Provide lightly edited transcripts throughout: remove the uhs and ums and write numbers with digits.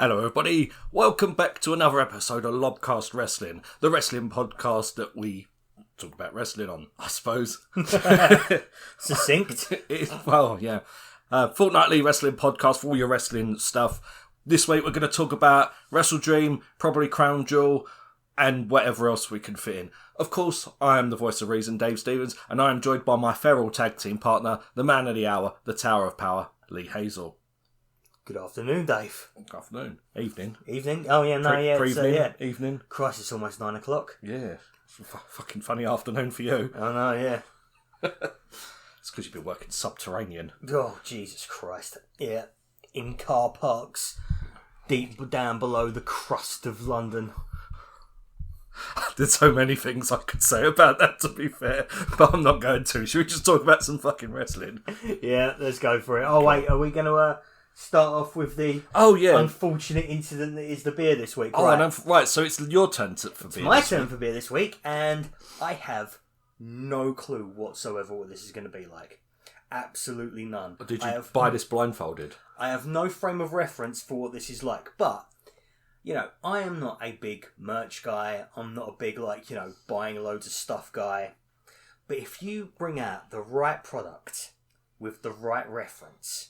Hello everybody, welcome back to another episode of LOB Cast Wrestling, the wrestling podcast that we talk about wrestling on, I suppose. Succinct. Fortnightly wrestling podcast for all your wrestling stuff. This week we're going to talk about WrestleDream, probably Crown Jewel, and whatever else we can fit in. Of course, I am the voice of reason, Dave Stevens, and I am joined by my feral tag team partner, the man of the hour, the Tower of Power, Lee Hazel. Good afternoon, Dave. Good afternoon. Evening. Evening? Oh, yeah, no, Evening. Christ, it's almost 9 o'clock. Yeah. It's a fucking funny afternoon for you. Oh, no, yeah. It's because you've been working subterranean. Oh, Jesus Christ. Yeah. In car parks, deep down below the crust of London. There's so many things I could say about that, to be fair, but I'm not going to. Should we just talk about some fucking wrestling? Yeah, let's go for it. Oh, wait, are we going to start off with the unfortunate incident that is the beer this week? Right, so it's your turn for beer. My turn for beer this week, and I have no clue whatsoever what this is going to be like. Absolutely none. Did you buy this blindfolded? I have no frame of reference for what this is like, but, you know, I am not a big merch guy. I'm not a big, buying loads of stuff guy. But if you bring out the right product with the right reference,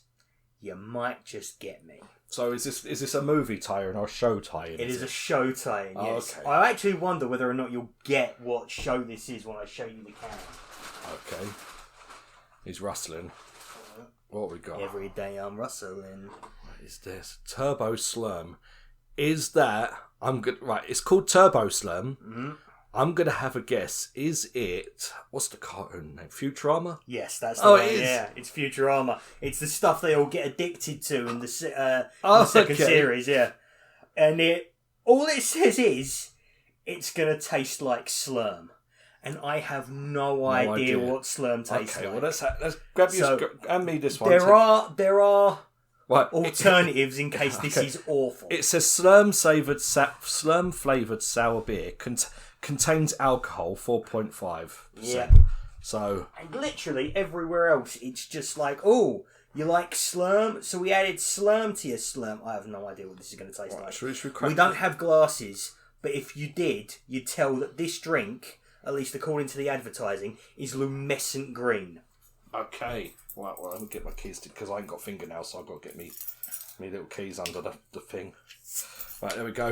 you might just get me. So is this a movie tie-in or a show tie-in? It is a show tie-in, yes. Okay. I actually wonder whether or not you'll get what show this is when I show you the can. Okay. He's rustling. What we got? Every day I'm rustling. What is this? Turbo Slurm. Is that... Right, it's called Turbo Slurm. Mm-hmm. I'm going to have a guess. Is it... What's the cartoon name? Futurama? Yes, that's the one. It is? Yeah, it's Futurama. It's the stuff they all get addicted to in the second series, yeah. And all it says is, it's going to taste like Slurm. And I have no idea what Slurm tastes like. Okay, well, let's grab you and me this one. There are alternatives in case this is awful. It says Slurm flavoured sour beer contains alcohol 4.5%. Yeah. So, and literally everywhere else, it's just like, oh, you like Slurm? So we added Slurm to your Slurm. I have no idea what this is going to taste like. Should we don't have glasses, but if you did, you'd tell that this drink, at least according to the advertising, is luminescent green. Okay. Well, let me get my keys because I ain't got fingernails, so I've got to get me little keys under the thing. Right, there we go.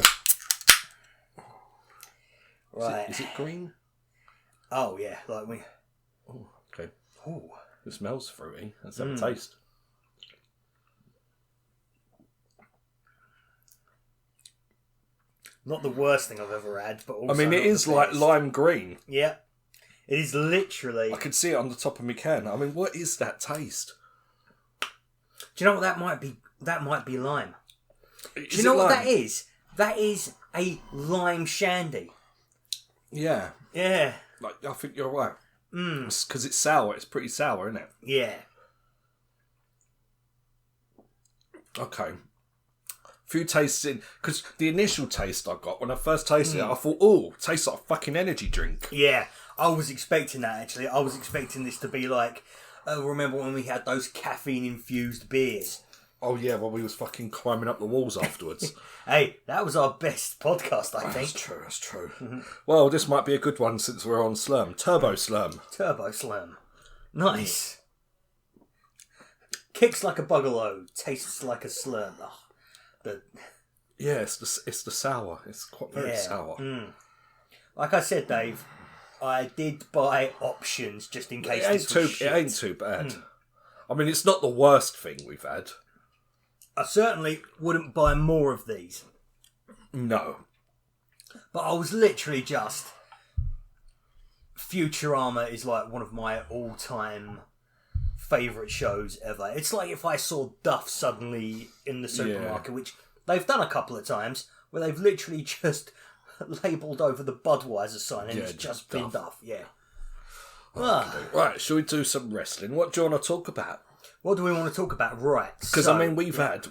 Right. Is it green? Oh, yeah. Like we. Oh, okay. Oh. It smells fruity. Let's have a taste. Not the worst thing I've ever had, but also. I mean, it is like lime green. Yeah. It is literally. I can see it on the top of my can. I mean, what is that taste? Do you know what that might be? That might be lime. Do you know what that is? That is a lime shandy. Yeah. Yeah. I think you're right. Because it's sour. It's pretty sour, isn't it? Yeah. Okay. Few tastes in, because the initial taste I got when I first tasted it, I thought, oh, tastes like a fucking energy drink. Yeah, I was expecting that actually. I was expecting this to be like, remember when we had those caffeine infused beers? Oh yeah, well we was fucking climbing up the walls afterwards. Hey, that was our best podcast, I think. That's true. Mm-hmm. Well, this might be a good one since we're on Slurm. Turbo Slurm. Turbo Slurm. Nice. Kicks like a buggaloo, tastes like a slurm. Yeah, it's the sour. It's quite very sour. Like I said, Dave, I did buy options just in case it ain't too bad. I mean, it's not the worst thing we've had. I certainly wouldn't buy more of these. No. But I was literally just... Futurama is like one of my all-time favourite shows ever. It's like if I saw Duff suddenly in the supermarket, which they've done a couple of times, where they've literally just labelled over the Budweiser sign and it's just been Duff. Yeah. Right, shall we do some wrestling? What do you want to talk about? What do we want to talk about? Right. Because, I mean, we've had,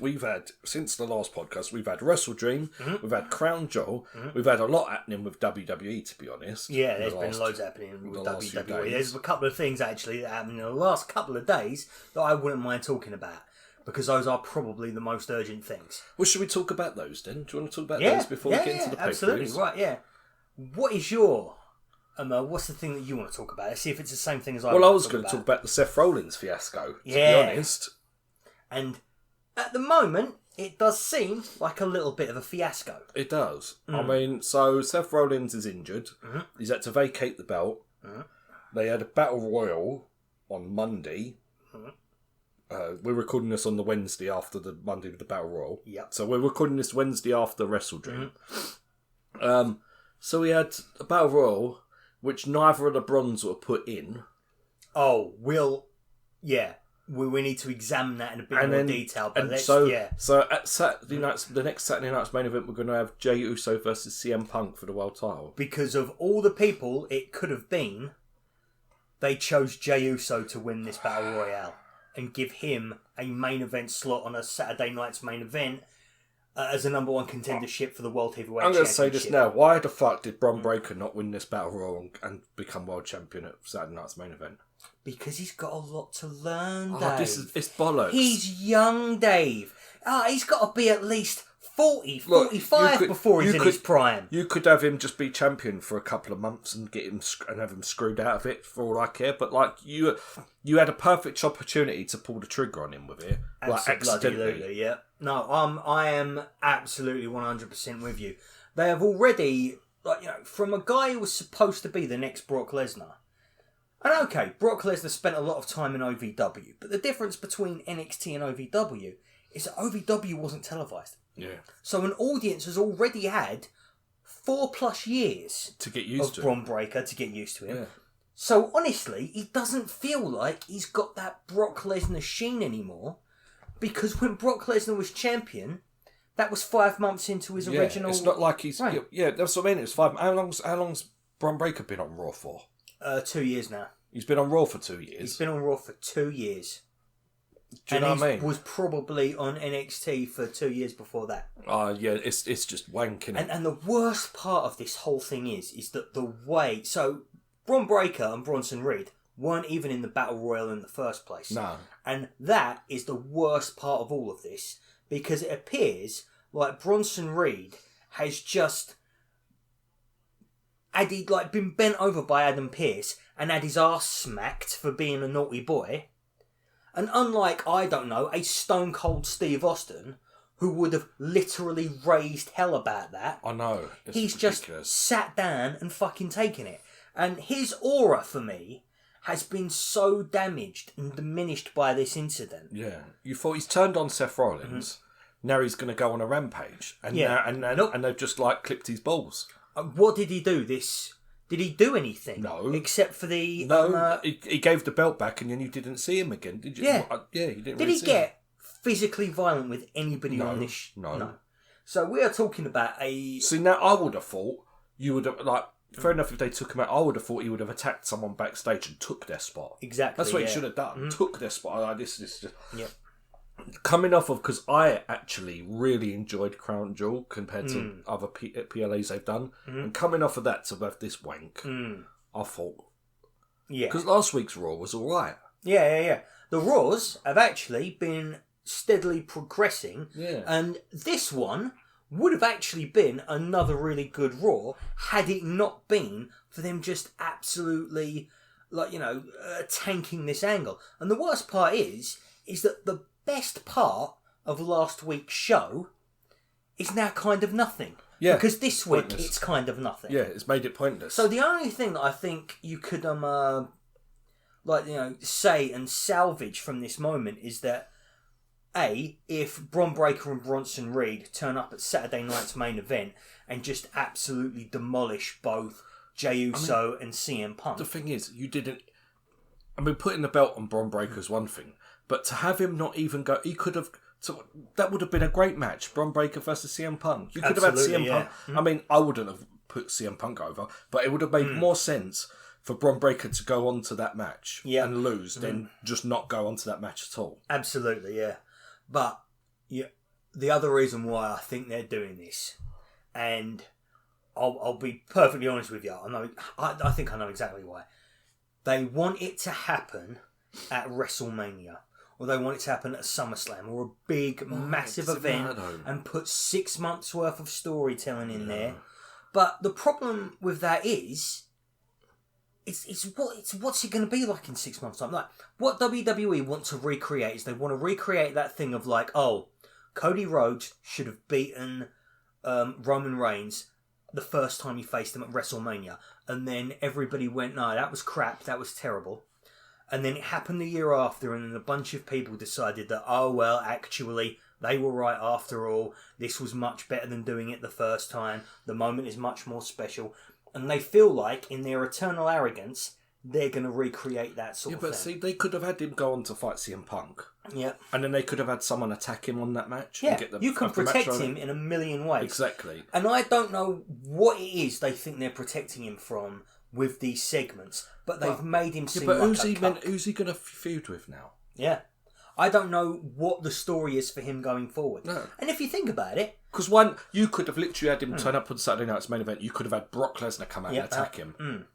since the last podcast, we've had WrestleDream, we've had Crown Jewel, we've had a lot happening with WWE, to be honest. Yeah, there's been loads happening with WWE. There's a couple of things, actually, that happened in the last couple of days that I wouldn't mind talking about. because those are probably the most urgent things. Well, should we talk about those then? Do you want to talk about those before we get into the pay-per-views? Absolutely, right, yeah. What is your... what's the thing that you want to talk about? Let's see if it's the same thing as I was going to talk about the Seth Rollins fiasco, to be honest. And at the moment, it does seem like a little bit of a fiasco. It does. I mean, so Seth Rollins is injured. Mm-hmm. He's had to vacate the belt. Mm-hmm. They had a battle royal on Monday. Mm-hmm. We're recording this on the Wednesday after the Monday with the battle royal. Yep. So we're recording this Wednesday after WrestleDream. Mm-hmm. So we had a battle royal, which neither of the Bronze were put in. Oh, we need to examine that in a bit more detail. But so at Saturday night, the next Saturday night's main event, we're going to have Jey Uso versus CM Punk for the world title. Because of all the people it could have been, they chose Jey Uso to win this battle royale and give him a main event slot on a Saturday night's main event as a number one contendership for the World Heavyweight Championship. I'm going to say this now. Why the fuck did Bron Breakker not win this battle royal and become world champion at Saturday night's main event? Because he's got a lot to learn, Dave. It's bollocks. He's young, Dave. He's got to be at least 40, 45 before he's in his prime. You could have him just be champion for a couple of months and get him and have him screwed out of it for all I care. But like you had a perfect opportunity to pull the trigger on him with it, Absolutely, yeah. No, I am absolutely 100% with you. They have already, from a guy who was supposed to be the next Brock Lesnar. And okay, Brock Lesnar spent a lot of time in OVW, but the difference between NXT and OVW is that OVW wasn't televised. Yeah. So an audience has already had 4+ years to get used to Bron Breakker to get used to him. Yeah. So honestly, he doesn't feel like he's got that Brock Lesnar sheen anymore, because when Brock Lesnar was champion, that was 5 months into his original. It's not like he's right. Yeah, that's what I mean. It's 5. How long's Bron Breakker been on Raw for? 2 years now. He's been on Raw for 2 years. He's been on Raw for 2 years. Do you know what I mean? Was probably on NXT for 2 years before that. It's just wanking. And the worst part of this whole thing is that the way... So, Bron Breakker and Bronson Reed weren't even in the Battle Royal in the first place. No. And that is the worst part of all of this, because it appears like Bronson Reed has just... been bent over by Adam Pearce and had his arse smacked for being a naughty boy. And unlike, I don't know, a Stone Cold Steve Austin, who would have literally raised hell about that. I know. He's ridiculous. Just sat down and fucking taken it. And his aura, for me, has been so damaged and diminished by this incident. Yeah. You thought he's turned on Seth Rollins. Mm-hmm. Now he's going to go on a rampage. And and they've just clipped his balls. What did he do? Did he do anything? No. Except for the... No, he gave the belt back and then you didn't see him again, did you? Yeah. Yeah, you didn't Did really he see get him. physically violent with anybody on this? No. So we are talking about a... See, now I would have thought you would have, fair enough if they took him out, I would have thought he would have attacked someone backstage and took their spot. Exactly, That's what he should have done. Mm-hmm. Took their spot. This is just... Yep. Coming off of, because I actually really enjoyed Crown Jewel compared to other PLAs they've done, and coming off of that to have this wank, I thought, because last week's Raw was all right. Yeah. The Raws have actually been steadily progressing, and this one would have actually been another really good Raw had it not been for them just absolutely, tanking this angle. And the worst part is that the best part of last week's show is now kind of nothing. Yeah. Because this week pointless. it's kind of nothing. Yeah, it's made it pointless. So the only thing that I think you could say and salvage from this moment is that if Bron Breakker and Bronson Reed turn up at Saturday night's main event and just absolutely demolish both Jey Uso and CM Punk. The thing is, you didn't... putting the belt on Bron Breakker is one thing, but to have him not even go... He could have... So that would have been a great match. Bron Breakker versus CM Punk. You could have had CM Punk. Mm-hmm. I wouldn't have put CM Punk over, but it would have made more sense for Bron Breakker to go on to that match and lose than just not go on to that match at all. Absolutely, yeah. But the other reason why I think they're doing this, and I'll be perfectly honest with you, I think I know exactly why. They want it to happen at WrestleMania. or they want it to happen at SummerSlam or a big, massive event and put 6 months worth of storytelling in there. But the problem with that is, what's it going to be like in 6 months' time? Like, what WWE want to recreate is they want to recreate that thing of like, oh, Cody Rhodes should have beaten Roman Reigns the first time he faced him at WrestleMania, and then everybody went, no, that was crap, that was terrible. And then it happened the year after, and then a bunch of people decided that, oh, well, actually, they were right after all. This was much better than doing it the first time. The moment is much more special. And they feel like, in their eternal arrogance, they're going to recreate that sort of thing. Yeah, but see, they could have had him go on to fight CM Punk. Yeah. And then they could have had someone attack him on that match. Yeah, and get the, you can protect him in a million ways. Exactly. And I don't know what it is they think they're protecting him from with these segments, but they've made him seem like who's he going to feud with now? Yeah. I don't know what the story is for him going forward. No. And if you think about it... Because you could have literally had him turn up on Saturday night's main event. You could have had Brock Lesnar come out and attack him.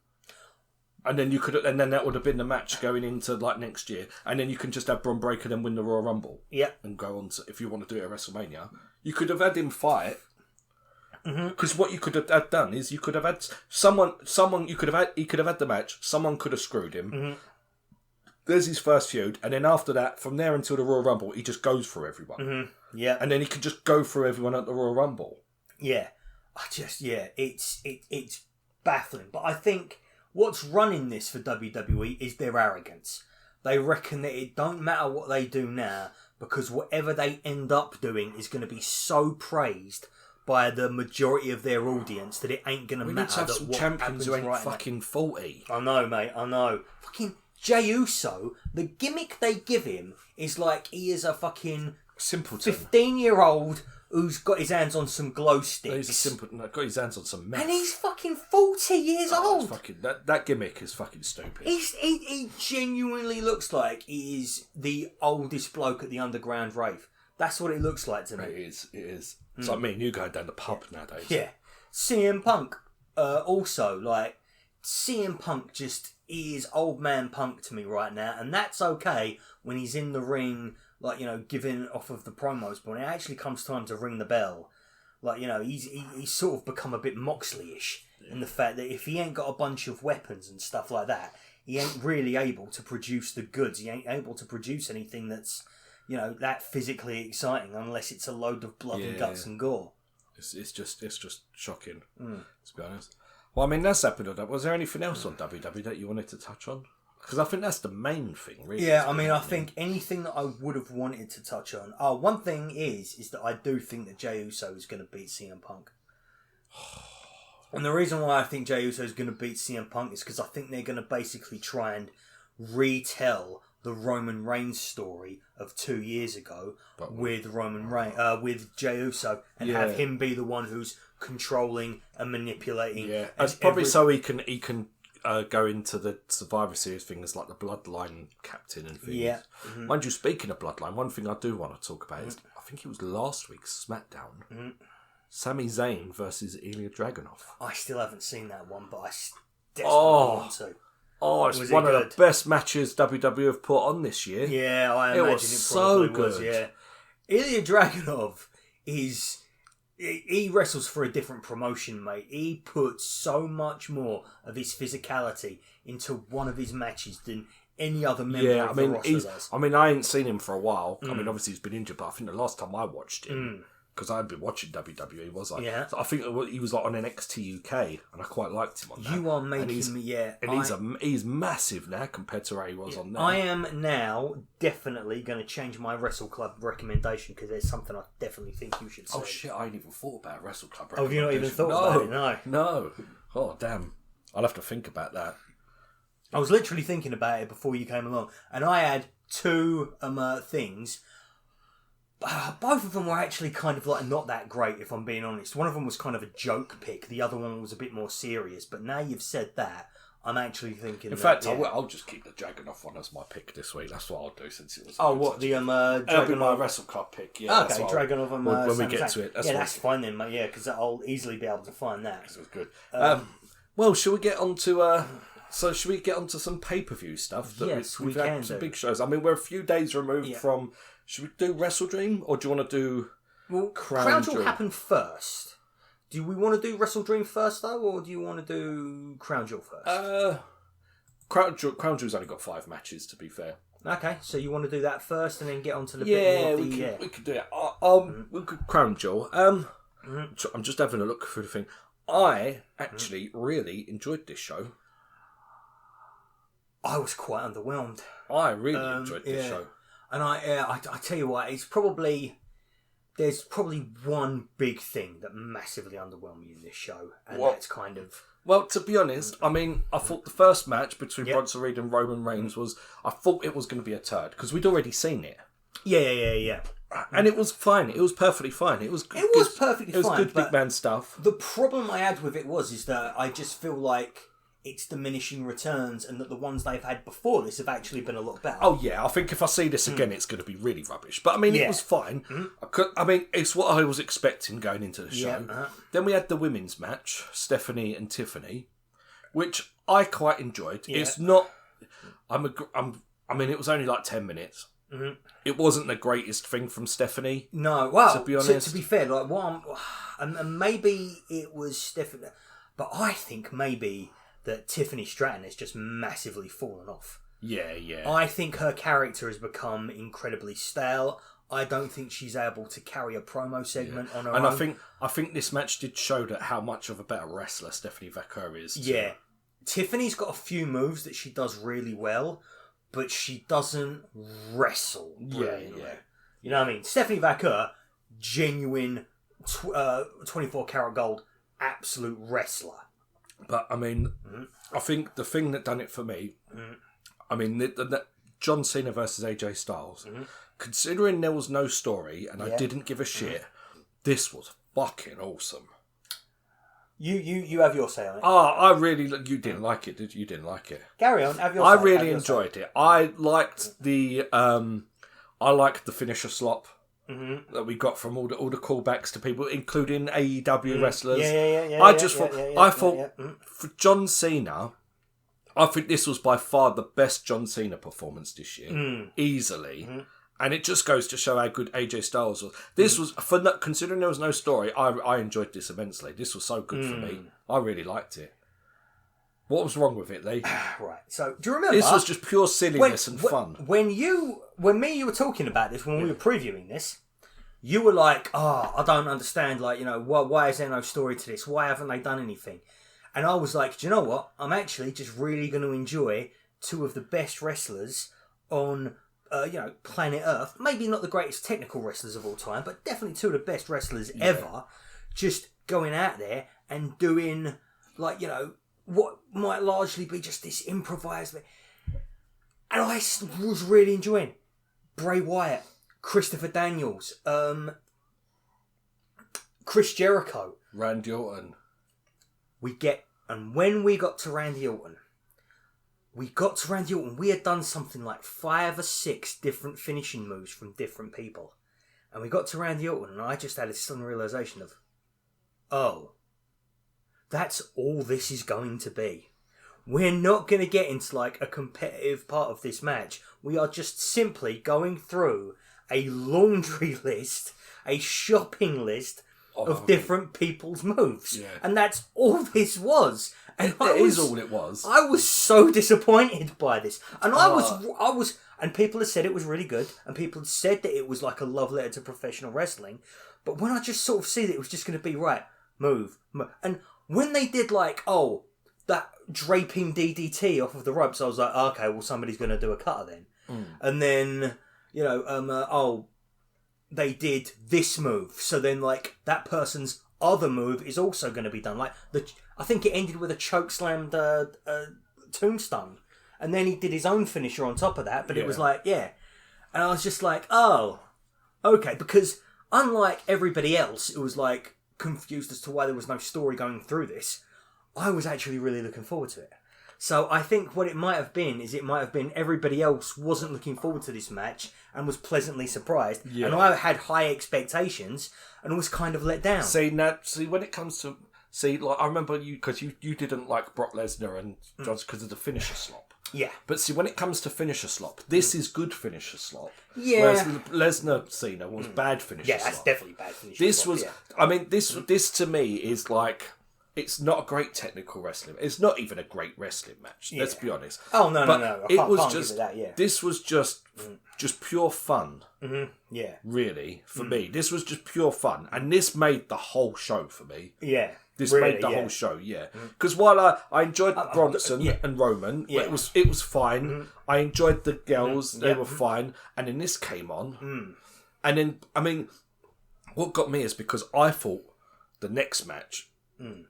And then and then that would have been the match going into like next year. And then you can just have Braun Breaker then win the Royal Rumble. Yeah. And go on to, if you want to do it at WrestleMania. You could have had him fight. Because what you could have done is you could have had someone he could have had the match, someone could have screwed him. There's his first feud, and then after that, from there until the Royal Rumble, he just goes through everyone. Yeah. And then he could just go through everyone at the Royal Rumble. Yeah. It's baffling. But I think what's running this for WWE is their arrogance. They reckon that it don't matter what they do now, because whatever they end up doing is going to be so praised by the majority of their audience that it ain't going to matter. We need to have some champions who ain't fucking 40. I know, mate, I know. Fucking Jey Uso, the gimmick they give him is like he is a fucking simpleton 15-year-old who's got his hands on some glow sticks. He's a simpleton, got his hands on some meth. And he's fucking 40 years old. That gimmick is fucking stupid. He genuinely looks like he is the oldest bloke at the Underground Rave. That's what it looks like to me. It is. It's like me and you going down the pub nowadays. Yeah. CM Punk, also, like, CM Punk just is old man Punk to me right now, and that's okay when he's in the ring, like, you know, giving off of the promos, but when it actually comes time to ring the bell, like, you know, he's sort of become a bit Moxley-ish in the fact that if he ain't got a bunch of weapons and stuff like that, he ain't really able to produce the goods. He ain't able to produce anything that's, you know, that physically exciting unless it's a load of blood and guts and gore. It's just shocking, to be honest. Well, I mean, that's happened. Was there anything else on WWE that you wanted to touch on? Because I think that's the main thing, really. Yeah, I mean, I think anything that I would have wanted to touch on. Oh, one thing is that I do think that Jey Uso is going to beat CM Punk. And the reason why I think Jey Uso is going to beat CM Punk is because I think they're going to basically try and retell the Roman Reigns story of 2 years ago with with Jey Uso, and have him be the one who's controlling and manipulating. Yeah, it's probably so he can go into the Survivor Series thing as like the Bloodline captain and things. Yeah. Mind you, speaking of Bloodline, one thing I do want to talk about is, I think it was last week's SmackDown, Sami Zayn versus Ilja Dragunov. I still haven't seen that one, but I desperately want to. Oh, it's one of the best matches WWE have put on this year. Yeah, I imagine it probably was, yeah. Ilja Dragunov he wrestles for a different promotion, mate. He puts so much more of his physicality into one of his matches than any other member of the roster does. I mean, I ain't seen him for a while. I mean, obviously he's been injured, but I think the last time I watched him, because I had been watching WWE, was like, so I think he was like on NXT UK, and I quite liked him on that. You are making me, and he's massive now compared to where he was on there. I am now definitely going to change my Wrestle Club recommendation, because there's something I definitely think you should see. Oh shit, I ain't even thought about Wrestle Club recommendation. Oh, have you not even thought about it? No. Oh, damn. I'll have to think about that. I was literally thinking about it before you came along, and I had two things. Both of them were actually kind of like not that great, if I'm being honest. One of them was kind of a joke pick. The other one was a bit more serious. But now you've said that, I'm actually thinking. In fact, I'll just keep the Dragunov one as my pick this week. That's what I'll do, since it was. Oh, what the That'll be my Wrestle Club pick. Yeah. Okay, Dragunov and when we get to it. That's fine then, mate. Yeah, because I'll easily be able to find that. It was good. Well, shall we get on to So should we get onto some pay-per-view stuff? Yes, we've we had can some do. big shows. I mean, we're a few days removed from... Should we do WrestleDream, or do you want to do... Well, Crown Jewel happened first. Do we want to do WrestleDream first, though, or do you want to do Crown Jewel first? Crown Jewel's only got 5 matches, to be fair. Okay, so you want to do that first and then get onto the bit more of the... we could do it. We could Crown Jewel. I'm just having a look through the thing. I actually really enjoyed this show. I was quite underwhelmed. I really enjoyed this show. And I tell you what, there's probably one big thing that massively underwhelmed me in this show, and that's kind of... Well, to be honest, I mean, I thought the first match between Bronson Reed and Roman Reigns I thought it was going to be a turd, because we'd already seen it. Yeah. And it was fine. It was perfectly fine. It was perfectly fine. It was good big man stuff. The problem I had with it is that I just feel like it's diminishing returns, and that the ones they've had before this have actually been a lot better. Oh yeah, I think if I see this again, it's going to be really rubbish. But I mean, it was fine. I mean, it's what I was expecting going into the show. Then we had the women's match, Stephanie and Tiffany, which I quite enjoyed. It's not. I mean, it was only like 10 minutes. It wasn't the greatest thing from Stephanie. No, well, to be honest, to be fair, like and maybe it was Stephanie, but I think maybe that Tiffany Stratton has just massively fallen off. Yeah. I think her character has become incredibly stale. I don't think she's able to carry a promo segment on her own. And I think this match did show that how much of a better wrestler Stephanie Vaquer is. Yeah. Tiffany's got a few moves that she does really well, but she doesn't wrestle really well. You know what I mean? Stephanie Vaquer, genuine 24 karat gold, absolute wrestler. But, I mean, I think the thing that done it for me, I mean, the John Cena versus AJ Styles, considering there was no story and I didn't give a shit, this was fucking awesome. You have your say on it. I really... You didn't like it, did you? You didn't like it. Carry on, have your say. I really enjoyed it. I liked the... I liked the finisher slop. That we got from all the callbacks to people, including AEW wrestlers. I thought for John Cena, I think this was by far the best John Cena performance this year, easily. And it just goes to show how good AJ Styles was. This was, considering there was no story, I enjoyed this immensely. This was so good for me. I really liked it. What was wrong with it, Lee? Right. So, do you remember? This was just pure silliness and fun. When you were talking about this, when we were previewing this, you were like, I don't understand, like, you know, why is there no story to this? Why haven't they done anything? And I was like, do you know what? I'm actually just really going to enjoy two of the best wrestlers on, planet Earth. Maybe not the greatest technical wrestlers of all time, but definitely two of the best wrestlers ever. Just going out there and doing, like, you know, what might largely be just this improvised. And I was really enjoying Bray Wyatt, Christopher Daniels, Chris Jericho, Randy Orton. And when we got to Randy Orton, we had done something like 5 or 6 different finishing moves from different people. And we got to Randy Orton, and I just had a sudden realisation of, that's all this is going to be. We're not going to get into like a competitive part of this match. We are just simply going through a laundry list, a shopping list of different people's moves. Yeah. And that's all this was. And that is all it was. I was so disappointed by this. And I was, and people had said it was really good, and people had said that it was like a love letter to professional wrestling. But when I just sort of see that it was just going to be, right, move. And when they did like, that draping DDT off of the ropes, I was like, okay, well, somebody's going to do a cutter then. And then, they did this move. So then, like, that person's other move is also going to be done. Like, I think it ended with a chokeslammed tombstone. And then he did his own finisher on top of that. But it was like, And I was just like, okay. Because unlike everybody else, it was like confused as to why there was no story going through this. I was actually really looking forward to it. So I think what it might have been is everybody else wasn't looking forward to this match and was pleasantly surprised. Yeah. And I had high expectations and was kind of let down. See, when it comes to... See, like I remember you because you didn't like Brock Lesnar and just because of the finisher slop. Yeah. But see, when it comes to finisher slop, this is good finisher slop. Yeah. Whereas Lesnar Cena was bad finisher slop. Yeah, that's definitely bad finisher This slop, was, I mean, this to me is like, it's not a great technical wrestling. It's not even a great wrestling match. Let's be honest. Oh no, but no. It was give just it that, yeah. This was just pure fun. Mm-hmm. Yeah. Really, for me, this was just pure fun, and this made the whole show for me. Yeah. This really, made the whole show, yeah. Because while I enjoyed Bronson and Roman, it was fine. I enjoyed the girls; they were fine. And then this came on, and then I mean, what got me is because I thought the next match,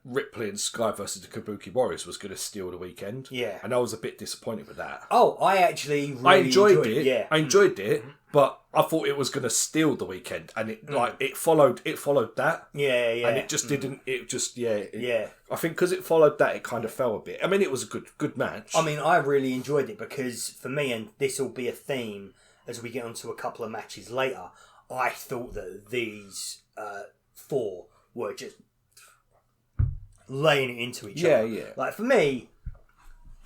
Ripley and Sky versus the Kabuki Warriors, was going to steal the weekend. Yeah, and I was a bit disappointed with that. Oh, I actually really I enjoyed it. Yeah, I enjoyed it, but I thought it was going to steal the weekend, and it followed that. Yeah, and it just didn't. It just yeah. I think because it followed that, it kind of fell a bit. I mean, it was a good match. I mean, I really enjoyed it because for me, and this will be a theme as we get onto a couple of matches later, I thought that these four were just laying it into each other. Yeah. Like for me,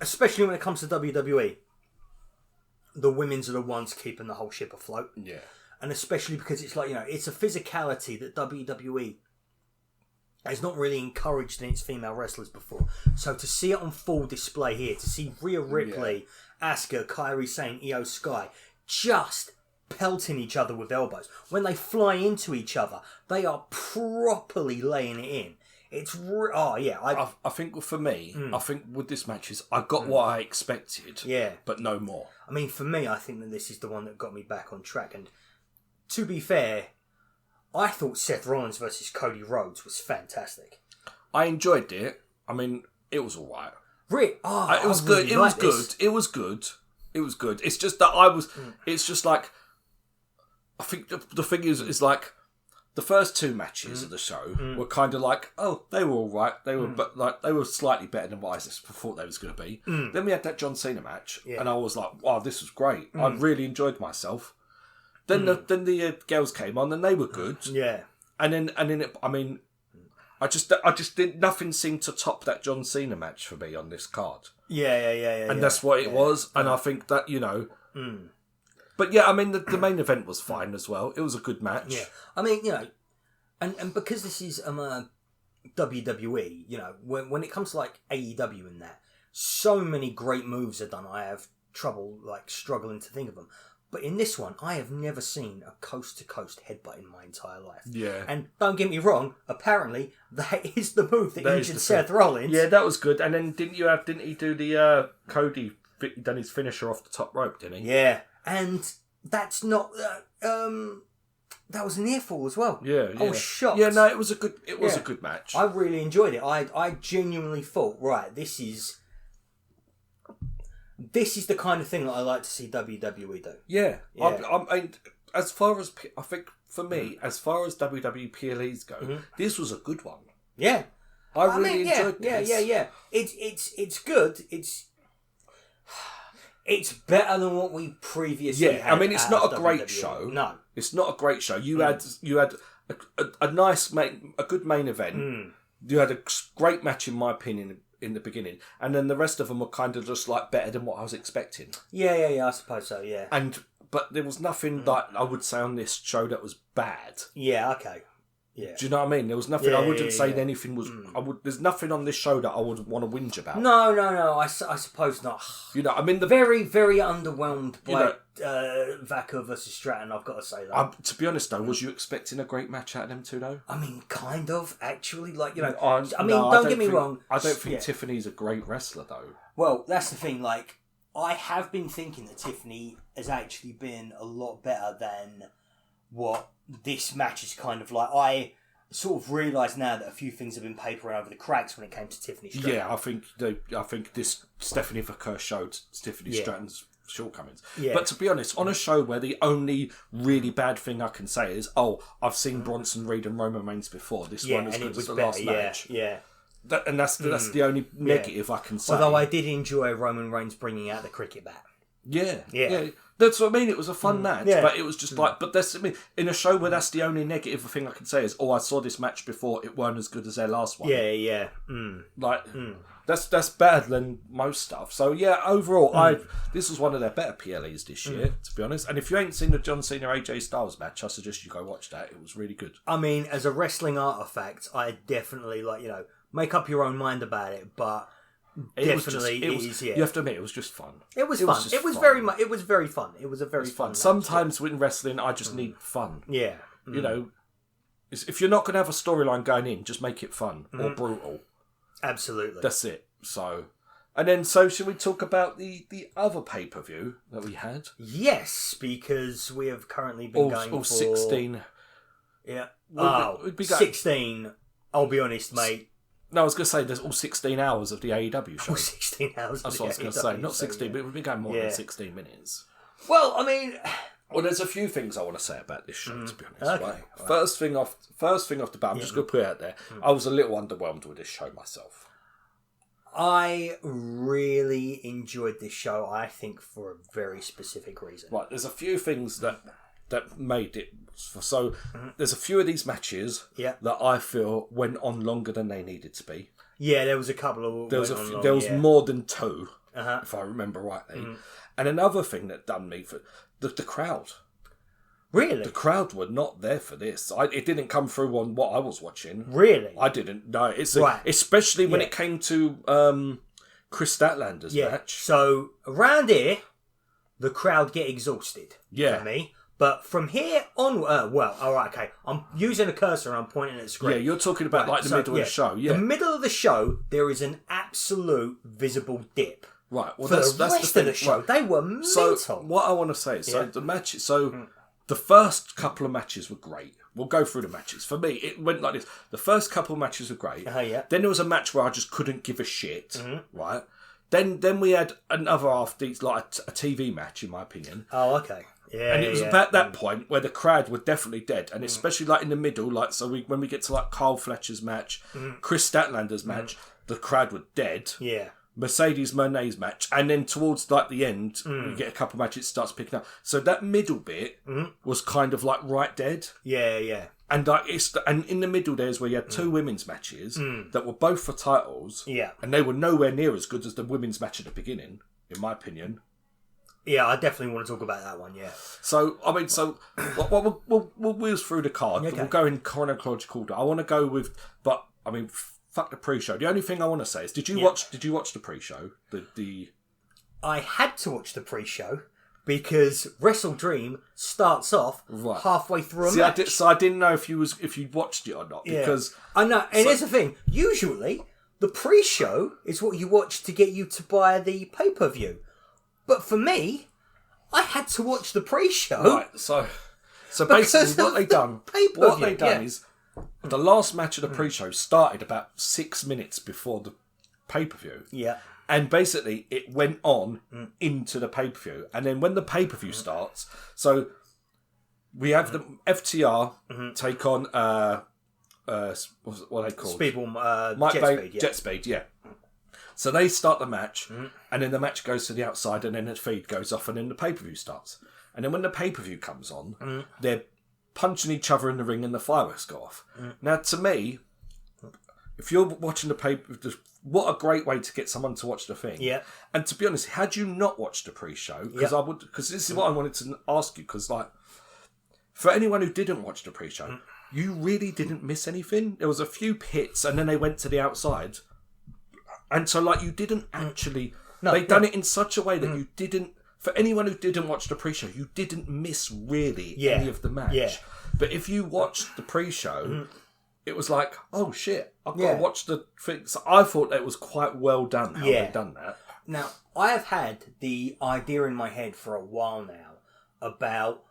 especially when it comes to WWE, the women's are the ones keeping the whole ship afloat. Yeah. And especially because it's like, it's a physicality that WWE has not really encouraged in its female wrestlers before. So to see it on full display here, to see Rhea Ripley, Asuka, Kairi Sane, Io Sky just pelting each other with elbows. When they fly into each other, they are properly laying it in. It's I think for me, I think with this matches, I got what I expected. Yeah, but no more. I mean, for me, I think that this is the one that got me back on track. And to be fair, I thought Seth Rollins versus Cody Rhodes was fantastic. I enjoyed it. I mean, it was all right. Really? It was good. It was good. It was good. It was good. It's just that I was. It's just like, I think the thing is like, the first two matches of the show were kind of like, oh, they were all right. They were, but like they were slightly better than what I thought they was going to be. Then we had that John Cena match, and I was like, wow, this was great. I really enjoyed myself. Then the girls came on, and they were good. Yeah, and then I mean, I just did nothing seemed to top that John Cena match for me on this card. Yeah. And that's what it was, and I think that But yeah, I mean, the main event was fine as well. It was a good match. Yeah, I mean, and because this is WWE, when it comes to like AEW and that, so many great moves are done. I have trouble struggling to think of them. But in this one, I have never seen a coast-to-coast headbutt in my entire life. Yeah. And don't get me wrong, apparently that is the move that injured Seth Rollins. Yeah, that was good. And then didn't he do the Cody done his finisher off the top rope, didn't he? Yeah. And that's not that was an earfall as well. Yeah. I was shocked. Yeah, no, it was a good match. I really enjoyed it. I genuinely thought, right, this is the kind of thing that I like to see WWE do. Yeah. As far as I think for me, as far as WWE PLEs go, this was a good one. Yeah. I really enjoyed this. Yeah. It's good. It's better than what we previously had. I mean, it's not a great WWE. show. No. It's not a great show. You had a nice, a good main event. You had a great match, in my opinion, in the beginning. And then the rest of them were kind of just like better than what I was expecting. Yeah, I suppose so, yeah. But there was nothing that I would say on this show that was bad. Yeah, okay. Yeah. Do you know what I mean? There was nothing. I wouldn't say anything was. There's nothing on this show that I would want to whinge about. No. I suppose not. I mean, very, very underwhelmed by Vaca versus Stratton. I've got to say that. To be honest, though, was you expecting a great match out of them two, though? I mean, kind of. Actually, don't get me wrong. I don't think Tiffany's a great wrestler, though. Well, that's the thing. I have been thinking that Tiffany has actually been a lot better than what this match is kind of like. I sort of realise now that a few things have been papering over the cracks when it came to Tiffany Stratton. Yeah, I think this Stephanie Vaquer showed Tiffany Stratton's shortcomings. Yeah. But to be honest, on a show where the only really bad thing I can say is, I've seen Bronson Reed and Roman Reigns before. This one is good as the last match. Yeah. And that's the only negative I can say. Although I did enjoy Roman Reigns bringing out the cricket bat. Yeah. That's what I mean. It was a fun match, yeah. but it was just like. But that's I mean, in a show where that's the only negative thing I can say is, I saw this match before. It weren't as good as their last one. Yeah. Like that's better than most stuff. So yeah, overall, this was one of their better PLEs this year, to be honest. And if you ain't seen the John Cena AJ Styles match, I suggest you go watch that. It was really good. I mean, as a wrestling artifact, I definitely make up your own mind about it, but. You have to admit, it was just fun. It was fun. It was very much. It was very fun. It was a very fun. Sometimes with wrestling, I just need fun. Yeah, you know, if you're not going to have a storyline going in, just make it fun or brutal. Absolutely, that's it. So, and then should we talk about the other pay-per-view that we had? Yes, because we have currently been going for 16. Yeah. We'd be 16. I'll be honest, mate. No, I was going to say there's all 16 hours of the AEW show. 16 hours. That's what I was going to say. Not 16, but we've been going more than 16 minutes. Well, I mean... Well, there's a few things I want to say about this show, to be honest. Okay. Right? First thing off the bat, I'm just going to put it out there. I was a little underwhelmed with this show myself. I really enjoyed this show, I think, for a very specific reason. Right, there's a few things that made it. So there's a few of these matches that I feel went on longer than they needed to be. Yeah, there was a couple of. There was more than two, if I remember rightly. And another thing that done me for the crowd. Really, the crowd were not there for this. It didn't come through on what I was watching. Really, I didn't. No, especially when it came to Chris Statlander's match. So around here, the crowd get exhausted. Yeah, for me. But from here on, okay. I'm using a cursor and I'm pointing at the screen. Yeah, you're talking about the middle of the show. Yeah, the middle of the show, there is an absolute visible dip. Right. Well, that's the rest of the show. Right. They were mental. So what I want to say is, the match. So the first couple of matches were great. We'll go through the matches. For me, it went like this: the first couple of matches were great. Yeah. Then there was a match where I just couldn't give a shit. Right. Then we had another after like a TV match, in my opinion. Oh, okay. Yeah, and it was about that point where the crowd were definitely dead, and especially like in the middle, like when we get to like Carl Fletcher's match, Chris Statlander's match, the crowd were dead. Yeah. Mercedes Moné's match, and then towards like the end, we get a couple of matches, it starts picking up. So that middle bit was kind of like right dead. Yeah. And and in the middle there's where you had two women's matches that were both for titles. Yeah. And they were nowhere near as good as the women's match at the beginning, in my opinion. Yeah, I definitely want to talk about that one, yeah. So, I mean, we'll wheels through the card. Okay. We'll go in chronological order. I want to go with, but, I mean, fuck the pre-show. The only thing I want to say is, did you watch the pre-show? I had to watch the pre-show because WrestleDream starts off halfway through a match. I didn't know if you watched it or not, because... I know, and here's the thing. Usually, the pre-show is what you watch to get you to buy the pay-per-view. But for me, I had to watch the pre-show. Right, so basically what they done is the last match of the pre-show started about 6 minutes before the pay-per-view. Yeah. And basically it went on into the pay-per-view. And then when the pay-per-view starts, so we have the FTR take on what are they called? Jet Speed, yeah. So they start the match, and then the match goes to the outside, and then the feed goes off, and then the pay-per-view starts. And then when the pay-per-view comes on, they're punching each other in the ring, and the fireworks go off. Now, to me, if you're watching the pay-per-view, what a great way to get someone to watch the thing. Yeah. And to be honest, had you not watched the pre-show, because this is what I wanted to ask you, because like, for anyone who didn't watch the pre-show, you really didn't miss anything. There was a few pits, and then they went to the outside. And so, like, you didn't actually... They'd done it in such a way that you didn't... For anyone who didn't watch the pre-show, you didn't miss really any of the match. Yeah. But if you watched the pre-show, it was like, oh, shit, I've got to watch the thing. So I thought that was quite well done how they'd done that. Now, I have had the idea in my head for a while now about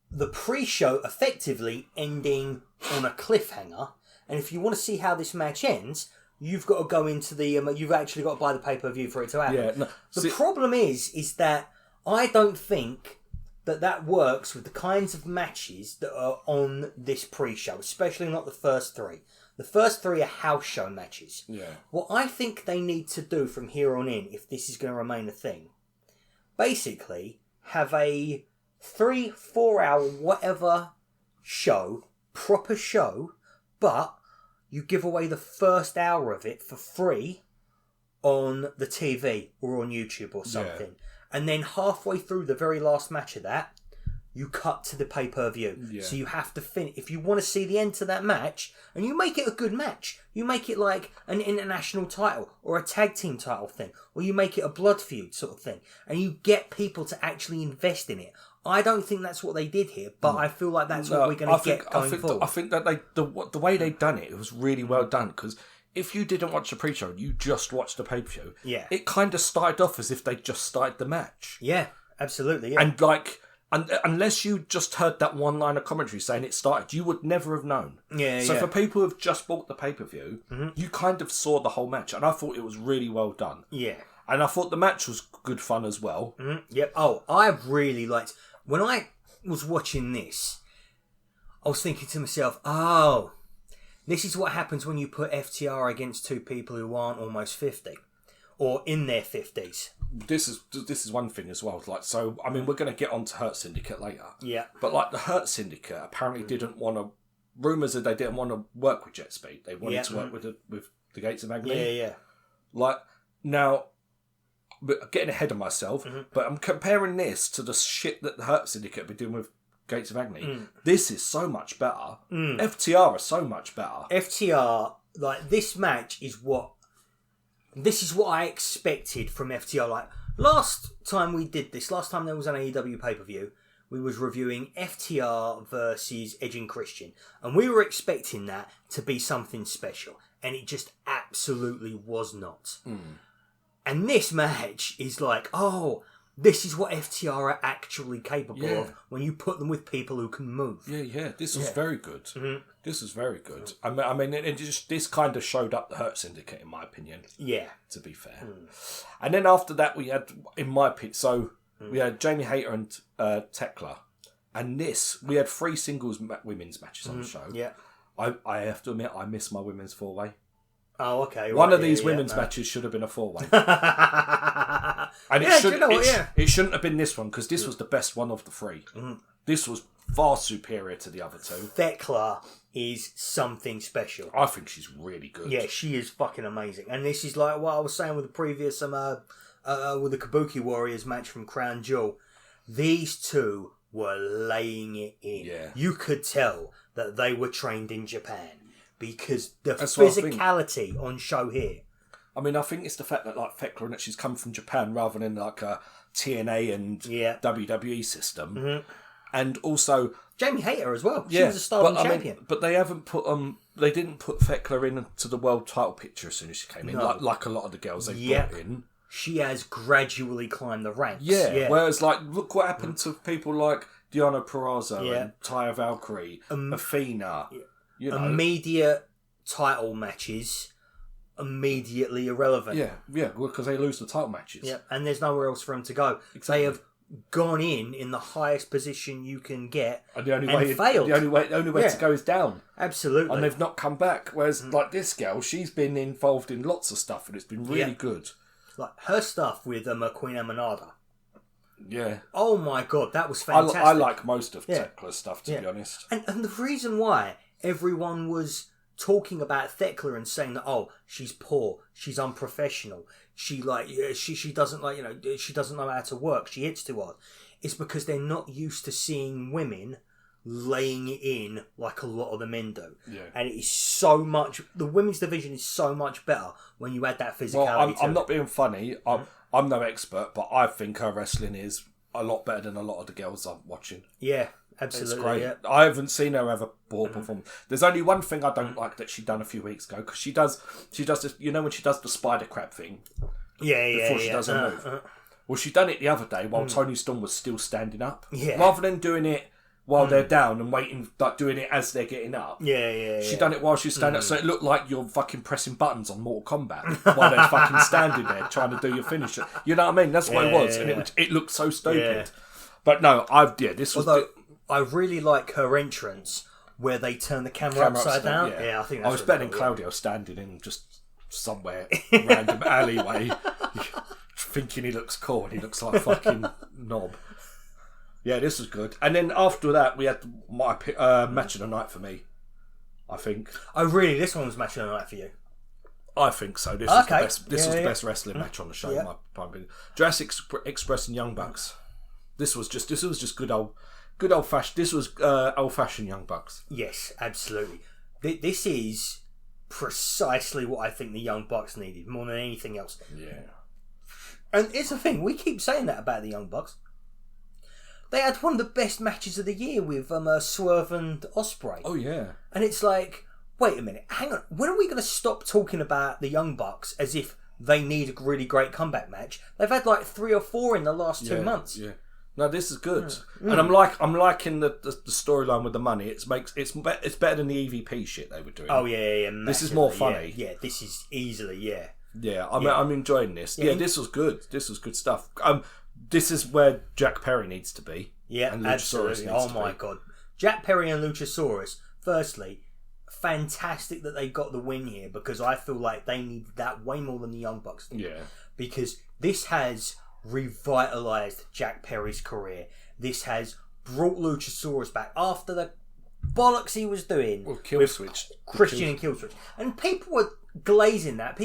the pre-show effectively ending on a cliffhanger. And if you want to see how this match ends... You've got to go into the... you've actually got to buy the pay-per-view for it to happen. Yeah, the problem is that I don't think that works with the kinds of matches that are on this pre-show, especially not the first three. The first three are house show matches. Yeah. What I think they need to do from here on in, if this is going to remain a thing, basically have a 3-4 hour whatever show, proper show, but you give away the first hour of it for free on the TV or on YouTube or something. Yeah. And then halfway through the very last match of that, you cut to the pay-per-view. Yeah. So you have to finish. If you want to see the end to that match, and you make it a good match, you make it like an international title or a tag team title thing, or you make it a blood feud sort of thing, and you get people to actually invest in it. I don't think that's what they did here, but I feel like that's what we're going to get going forward. I think that the way they done it was really well done, because if you didn't watch the pre-show, you just watched the pay-per-view, it kind of started off as if they just started the match. Yeah, absolutely, yeah. And like... And unless you just heard that one line of commentary saying it started, you would never have known. So for people who have just bought the pay-per-view, you kind of saw the whole match. And I thought it was really well done. Yeah. And I thought the match was good fun as well. Yep. Oh, I really liked... When I was watching this, I was thinking to myself, oh, this is what happens when you put FTR against two people who aren't almost 50. Or in their 50s. This is one thing as well. Like, so I mean, we're going to get onto Hurt Syndicate later. Yeah. But like the Hurt Syndicate apparently didn't want to. Rumours that they didn't want to work with Jet Speed. They wanted to work with the Gates of Agony. Yeah. Like now, but getting ahead of myself. But I'm comparing this to the shit that the Hurt Syndicate have been doing with Gates of Agony. This is so much better. FTR are so much better. FTR, like this match is what. This is what I expected from FTR. Like, last time there was an AEW pay-per-view, we was reviewing FTR versus Edge and Christian. And we were expecting that to be something special. And it just absolutely was not. And this match is like, oh, this is what FTR are actually capable of when you put them with people who can move. Yeah. This was very good. This was very good. I mean, this kind of showed up the Hurt Syndicate, in my opinion. Yeah. To be fair. And then after that, we had, in my opinion, we had Jamie Hayter and Tekla. And we had 3 singles women's matches on the show. Yeah. I have to admit, I miss my women's 4-way. Oh, okay. One of these women's matches should have been a 4-way. And it shouldn't have been this one, because this was the best one of the 3. This was far superior to the other 2. Thekla is something special. I think she's really good. Yeah, she is fucking amazing. And this is like what I was saying with the previous with the Kabuki Warriors match from Crown Jewel. These two were laying it in. Yeah. You could tell that they were trained in Japan. Because the physicality on show here. I mean, I think it's the fact that like Thekla and she's come from Japan rather than like a TNA and WWE system. And also Jamie Hayter as well. She was a Stardom champion. But they haven't put they didn't put Thekla into the world title picture as soon as she came in, like a lot of the girls they brought in. She has gradually climbed the ranks. Yeah. Whereas like look what happened to people like Deonna Purrazzo and Taya Valkyrie, Athena. You know. Immediate title matches, immediately irrelevant. Yeah, because they lose the title matches. Yeah, and there's nowhere else for them to go. Exactly. They have gone in the highest position you can get, and the only way failed. The only way to go is down. Absolutely, and they've not come back. Whereas, like this girl, she's been involved in lots of stuff, and it's been really good. Like her stuff with Queen Emanada. Yeah. Oh my god, that was fantastic. I like most of Thekla's stuff, to be honest. And the reason why everyone was talking about Thekla and saying that, she's poor, she's unprofessional, she doesn't she doesn't know how to work, she hits too hard. It's because they're not used to seeing women laying it in like a lot of the men do. Yeah. And it is so much, the women's division is so much better when you add that physicality I'm not being funny. I'm no expert, but I think her wrestling is a lot better than a lot of the girls I'm watching. Yeah. Absolutely, it's great. Yeah. I haven't seen her have a poor performance. There's only one thing I don't like that she done a few weeks ago, because she does this. You know when she does the spider crab thing, before she does her move. Well, she done it the other day while Tony Storm was still standing up. Yeah. Rather than doing it while they're down and waiting, like doing it as they're getting up. She done it while she's standing up, so it looked like you're fucking pressing buttons on Mortal Kombat while they're fucking standing there trying to do your finisher. You know what I mean? That's what it was, and it looked so stupid. But no, this was. I really like her entrance where they turn the camera upside down. Yeah, I think that's I was better than Claudio standing in just somewhere random alleyway, thinking he looks cool and he looks like a fucking knob. Yeah, this was good. And then after that, we had my match of the night for me, I think. Oh, really? This one was match of the night for you? I think so. This was the best. This was the best wrestling match on the show. In my opinion. Jurassic Express and Young Bucks. This was just good old fashioned. This was old fashioned Young Bucks. Yes, absolutely. This is precisely what I think the Young Bucks needed more than anything else. Yeah. And it's the thing, we keep saying that about the Young Bucks. They had one of the best matches of the year with Swerve and Ospreay. Oh yeah. And it's like, wait a minute, hang on. When are we going to stop talking about the Young Bucks as if they need a really great comeback match? They've had like 3 or 4 in the last 2 months. Yeah. No, this is good, and I'm liking the storyline with the money. It's better than the EVP shit they were doing. Oh yeah. This is more funny. Yeah, this is easily Yeah, I'm enjoying this. Yeah, this was good. This was good stuff. This is where Jack Perry needs to be. Yeah, and absolutely. Oh my god, Jack Perry and Luchasaurus. Firstly, fantastic that they got the win here because I feel like they needed that way more than the Young Bucks did. Yeah, because this has revitalised Jack Perry's career. This has brought Luchasaurus back after the bollocks he was doing with Christian and Kill Switch. And people were glazing that.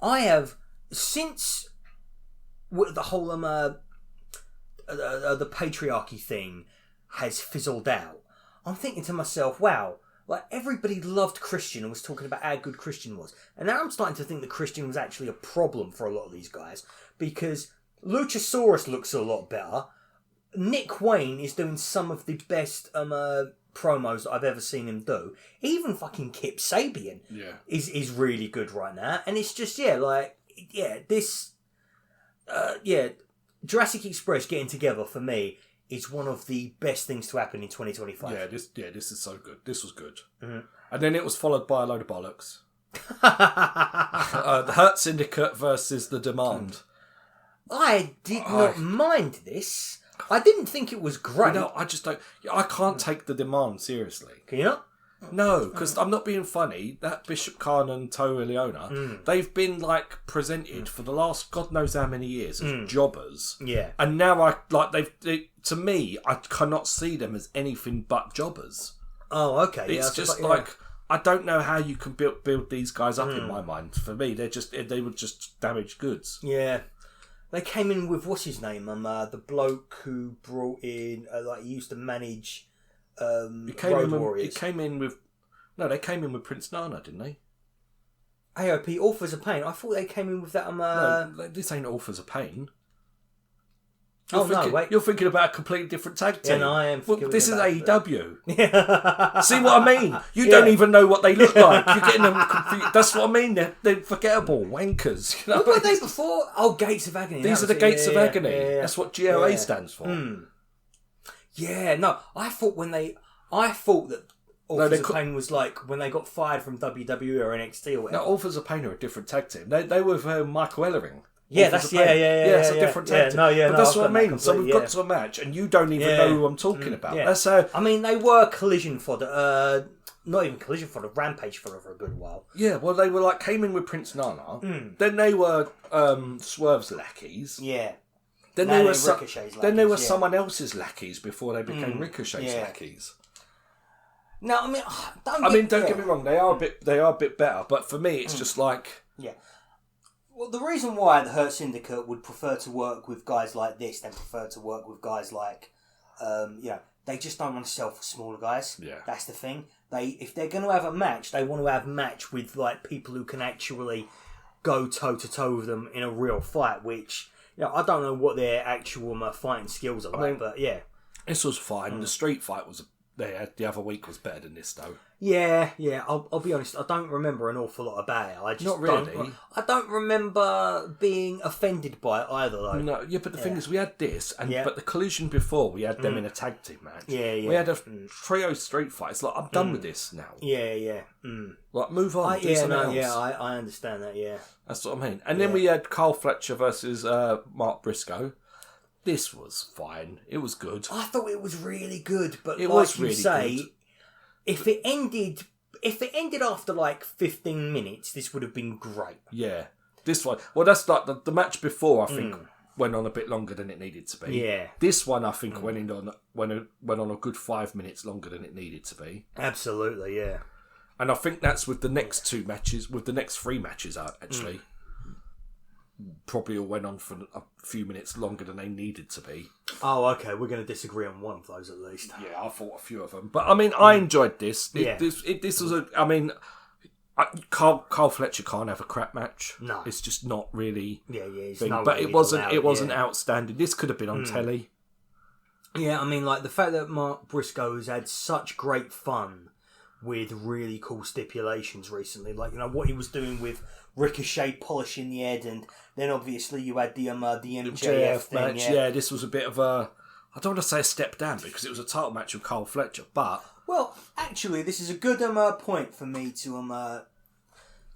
I have, since the whole the patriarchy thing has fizzled out, I'm thinking to myself, wow, like everybody loved Christian and was talking about how good Christian was. And now I'm starting to think that Christian was actually a problem for a lot of these guys because Luchasaurus looks a lot better. Nick Wayne is doing some of the best promos that I've ever seen him do. Even fucking Kip Sabian is really good right now. And it's just, Jurassic Express getting together for me is one of the best things to happen in 2025. This is so good. This was good. Mm-hmm. And then it was followed by a load of bollocks. The Hurt Syndicate versus The Demand. I did not mind this. I didn't think it was great. I just don't. I can't take The Demand seriously. Can you not? No, because I'm not being funny. That Bishop Khan and Toa Leona, they've been like presented for the last God knows how many years as jobbers. Yeah, and now to me, I cannot see them as anything but jobbers. Oh, okay. It's just I don't know how you can build these guys up in my mind. For me, they were just damaged goods. Yeah. They came in with, what's his name? The bloke who brought in, he used to manage Road Warriors. They came in with Prince Nana, didn't they? AOP, Authors of Pain. I thought they came in with that. No, this ain't Authors of Pain. Wait. You're thinking about a completely different tag team. Yeah, no, I am. This is AEW. See what I mean? You don't even know what they look like. You're getting them confused. That's what I mean. They're forgettable wankers. You know? What were they before? Oh, Gates of Agony. These are the Gates of Agony. Yeah. That's what GOA stands for. Yeah, no. I thought that Authors of Pain was like when they got fired from WWE or NXT or whatever. No, Authors of Pain are a different tag team. They were with Michael Ellering. Yeah, that's it's a different tag team. But that's what I mean. So we've got to a match, and you don't even know who I'm talking about. Yeah. That's how. I mean, they were Collision fodder. Not even Collision fodder. Rampage fodder for a good while. Yeah, well, they were came in with Prince Nana. Then they were Swerve's lackeys. Yeah. Then they were someone else's lackeys before they became Ricochet's lackeys. No, I mean, don't get me wrong. They are a bit better, but for me, it's just like. Yeah. Well, the reason why the Hurt Syndicate would prefer to work with guys like this than prefer to work with guys like, they just don't want to sell for smaller guys. Yeah. That's the thing. If they're going to have a match, they want to have a match with like people who can actually go toe to toe with them in a real fight. Which I don't know what their actual fighting skills are but yeah, this was fine. The street fight was the other week was better than this though. Yeah. I'll be honest. I don't remember an awful lot about it. I just not really. I don't remember being offended by it either, though. No, but the thing is, we had this, but the Collision before we had them in a tag team match. Yeah. We had a trio street fight. It's like I'm done with this now. Yeah. Like move on. I understand that. Yeah, that's what I mean. And then we had Carl Fletcher versus Mark Briscoe. This was fine. It was good. I thought it was really good, but it like was really you say, good. If it ended after like 15 minutes, this would have been great. Yeah. This one, well, that's like the match before. I think went on a bit longer than it needed to be. Yeah. This one, I think, went on a good 5 minutes longer than it needed to be. Absolutely, yeah. And I think that's with the next 2 matches, with the next 3 matches out, actually. Probably all went on for a few minutes longer than they needed to be. Oh, okay. We're going to disagree on one of those at least. Yeah, I thought a few of them. But, I mean, I enjoyed this. This was a... I mean, Carl Fletcher can't have a crap match. No. It's just not really... Yeah, it's thing. no But way it wasn't allowed, outstanding. This could have been on telly. Yeah, I mean, like, the fact that Mark Briscoe has had such great fun with really cool stipulations recently. Like, you know, what he was doing with Ricochet polishing the head, and then obviously you had the MJF thing. Match. Yeah, this was a bit of a... I don't want to say a step down, because it was a title match with Carl Fletcher, but... Well, actually, this is a good point for me to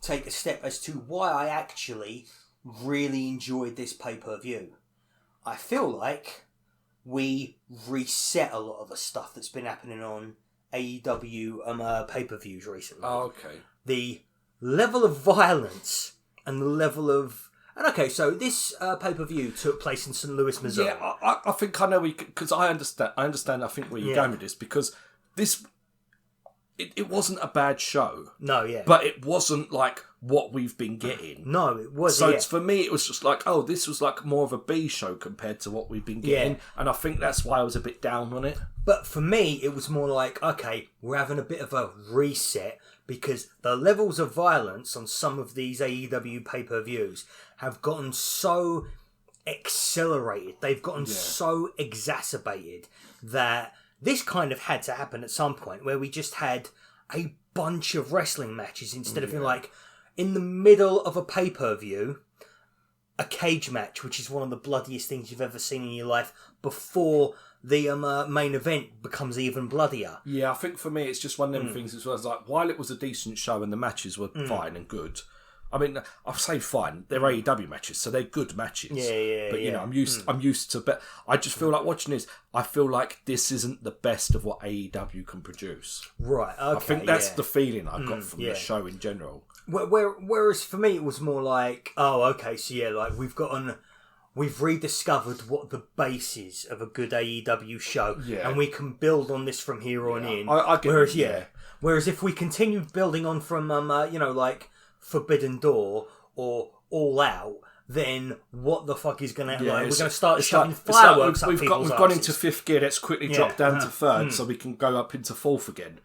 take a step as to why I actually really enjoyed this pay-per-view. I feel like we reset a lot of the stuff that's been happening on AEW pay-per-views recently. Oh, okay. The level of violence and the level of... And okay, so this pay-per-view took place in St. Louis, Missouri. Yeah, I think I know because I understand. I think where you're going with this, because this it wasn't a bad show. No, yeah, but it wasn't like what we've been getting. No, it wasn't. So yeah. for me, it was just like, oh, this was like more of a B show compared to what we've been getting, and I think that's why I was a bit down on it. But for me, it was more like, okay, we're having a bit of a reset, because the levels of violence on some of these AEW pay-per-views have gotten so accelerated, they've gotten so exacerbated, that this kind of had to happen at some point, where we just had a bunch of wrestling matches instead of like in the middle of a pay-per-view, a cage match, which is one of the bloodiest things you've ever seen in your life, before the main event becomes even bloodier. Yeah, I think for me it's just one of them things as well. It's like, while it was a decent show and the matches were fine and good, I mean, I say fine, they're AEW matches, so they're good matches. But you know, I'm used to. But I just feel like watching this. I feel like this isn't the best of what AEW can produce. Right. Okay. I think that's the feeling I got from the show in general. Whereas for me, it was more like, oh, okay, so yeah, like we've rediscovered what the base is of a good AEW show, and we can build on this from here on in. I get Whereas if we continued building on from like Forbidden Door or All Out, then what the fuck is going to happen? We're going to start shoving fireworks up people's We've gone into fifth gear. Let's quickly drop down to third so we can go up into fourth again.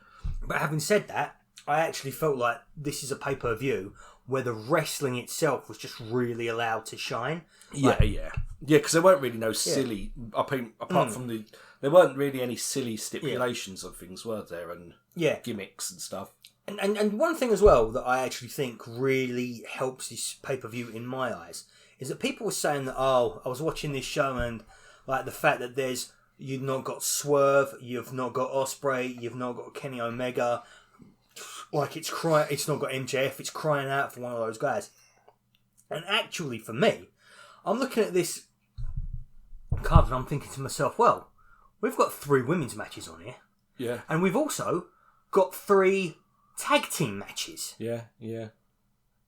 But having said that, I actually felt like this is a pay-per-view where the wrestling itself was just really allowed to shine. Because there weren't really no silly... apart from there weren't really any silly stipulations of things, were there? And gimmicks and stuff. And one thing as well that I actually think really helps this pay-per-view in my eyes is that people were saying that, oh, I was watching this show and like the fact that you've not got Swerve, you've not got Ospreay, you've not got Kenny Omega, like it's not got MJF, it's crying out for one of those guys. And actually for me, I'm looking at this card and I'm thinking to myself, well, we've got 3 women's matches on here. Yeah. And we've also got 3 tag team matches. Yeah.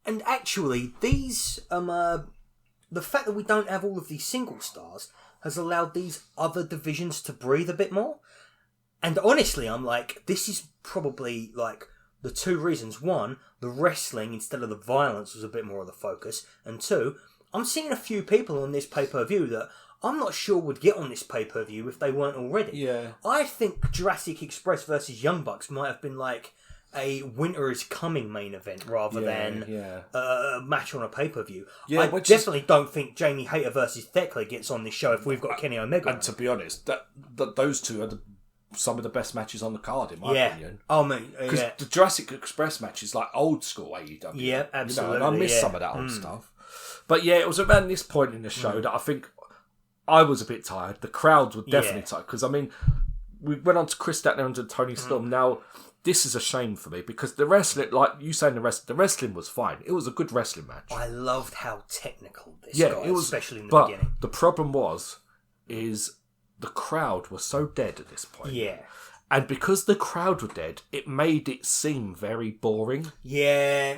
And actually, these the fact that we don't have all of these single stars has allowed these other divisions to breathe a bit more. And honestly, I'm like, this is probably like the 2 reasons. 1, the wrestling instead of the violence was a bit more of the focus. And 2, I'm seeing a few people on this pay-per-view that I'm not sure would get on this pay-per-view if they weren't already. Yeah. I think Jurassic Express versus Young Bucks might have been like a Winter is Coming main event rather than a match on a pay-per-view. I definitely don't think Jamie Hayter versus Thesz gets on this show if we've got Kenny Omega. And to be honest, that those 2 are some of the best matches on the card, in my opinion. Oh, man. Because the Jurassic Express match is like old school AEW. Yeah, absolutely. And I miss some of that old stuff. But yeah, it was around this point in the show that I think I was a bit tired. The crowd were definitely tired. Because, I mean, we went on to Chris Statler and to Tony Storm. Now, this is a shame for me because the wrestling, like you saying, the wrestling was fine. It was a good wrestling match. I loved how technical this got, it was, especially in the beginning. The problem is the crowd was so dead at this point. Yeah. And because the crowd were dead, it made it seem very boring. Yeah.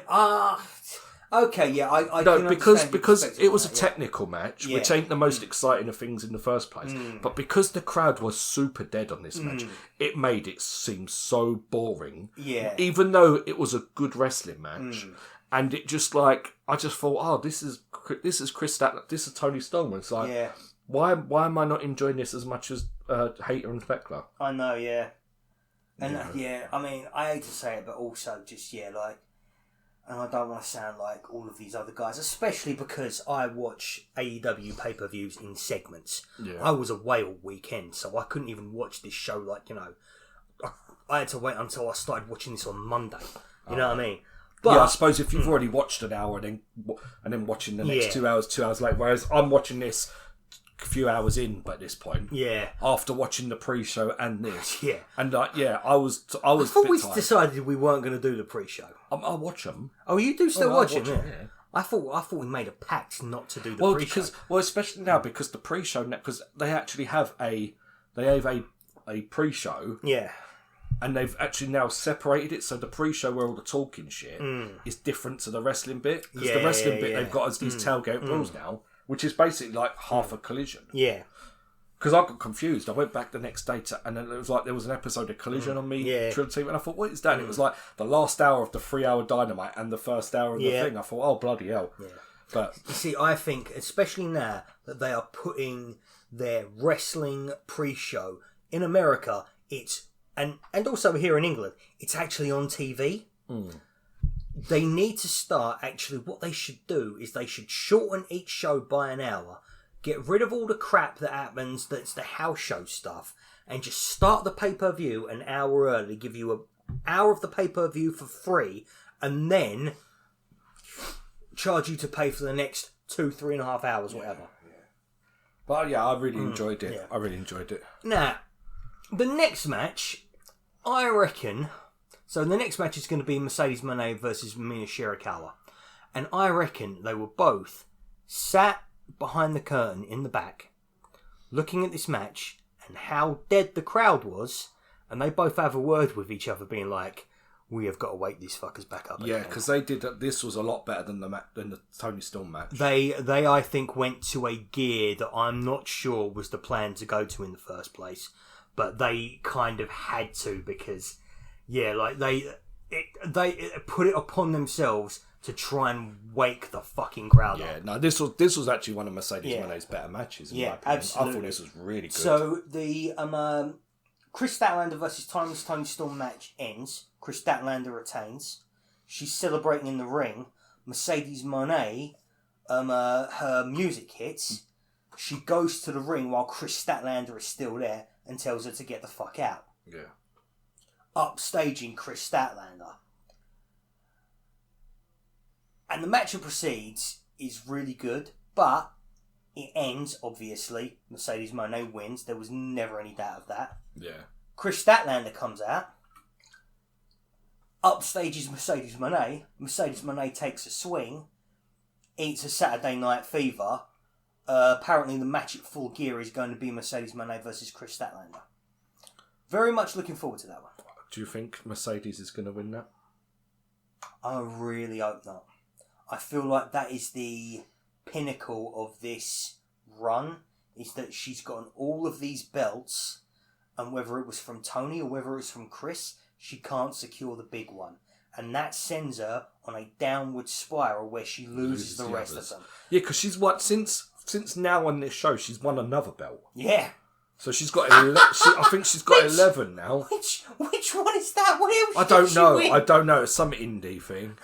Okay, yeah, I no, can because understand it was a that, technical match, which ain't the most exciting of things in the first place. But because the crowd was super dead on this match, it made it seem so boring. Yeah. Even though it was a good wrestling match, and it just like I just thought, oh, this is Chris Statler, this is Tony Storm. It's like, why am I not enjoying this as much as Hater and Speckler? I know, yeah, and I mean, I hate to say it, but also just like. And I don't want to sound like all of these other guys, especially because I watch AEW pay-per-views in segments. Yeah. I was away all weekend, so I couldn't even watch this show I had to wait until I started watching this on Monday. You know what I mean? But, I suppose if you've already watched an hour and then watching the next 2 hours later, whereas I'm watching this a few hours in by this point. Yeah. After watching the pre-show and this. Yeah. And I was I thought we decided we weren't going to do the pre-show. I'll watch them. Oh, you do still watch them? Yeah. I thought we made a pact not to do the pre-show. Especially now because the pre-show, because they actually have a pre-show. Yeah. And they've actually now separated it, so the pre-show where all the talking shit is different to the wrestling bit. Because the wrestling bit they've got as these tailgate rules now, which is basically like half a collision. Yeah. Because I got confused. I went back the next day and then it was like there was an episode of Collision on me, Triple Team, and I thought, what is that? And it was like the last hour of the 3-hour Dynamite and the first hour of the thing. I thought, oh, bloody hell. Yeah. But you see, I think, especially now that they are putting their wrestling pre-show in America, and also here in England, it's actually on TV. They need to start, actually, what they should do is they should shorten each show by an hour, get rid of all the crap that happens, that's the house show stuff, and just start the pay-per-view an hour early, give you an hour of the pay-per-view for free, and then charge you to pay for the next 3.5 hours, whatever. Yeah. But I really enjoyed it. Yeah. I really enjoyed it. Now, the next match, I reckon... So the next match is going to be Mercedes Moné versus Mina Shirakawa. And I reckon they were both sat behind the curtain in the back, looking at this match and how dead the crowd was, and they both have a word with each other being like, we have got to wake these fuckers back up. Yeah, because they did. This was a lot better than the Tony Storm match. They I think went to a gear that I'm not sure was the plan to go to in the first place, but they kind of had to because they put it upon themselves to try and wake the fucking crowd up. Yeah, no, this was actually one of Mercedes Moné's better matches. In my opinion. Absolutely. I thought this was really good. So the Chris Statlander versus Tony Storm match ends. Chris Statlander retains. She's celebrating in the ring. Mercedes Moné, her music hits. She goes to the ring while Chris Statlander is still there and tells her to get the fuck out. Yeah. Upstaging Chris Statlander. And the match that proceeds is really good, but it ends, obviously. Mercedes Moné wins. There was never any doubt of that. Yeah. Chris Statlander comes out, upstages Mercedes Moné. Mercedes Moné takes a swing, eats a Saturday Night Fever. Apparently the match at Full Gear is going to be Mercedes Moné versus Chris Statlander. Very much looking forward to that one. Do you think Mercedes is going to win that? I really hope not. I feel like that is the pinnacle of this run, is that she's gotten all of these belts, and whether it was from Tony or whether it was from Chris, she can't secure the big one. And that sends her on a downward spiral where she loses the rest of them. Yeah, because she's what, since now on this show, she's won another belt. Yeah. So she's got, I think she's got 11 now. Which one is that? What else I don't know. It's some indie thing.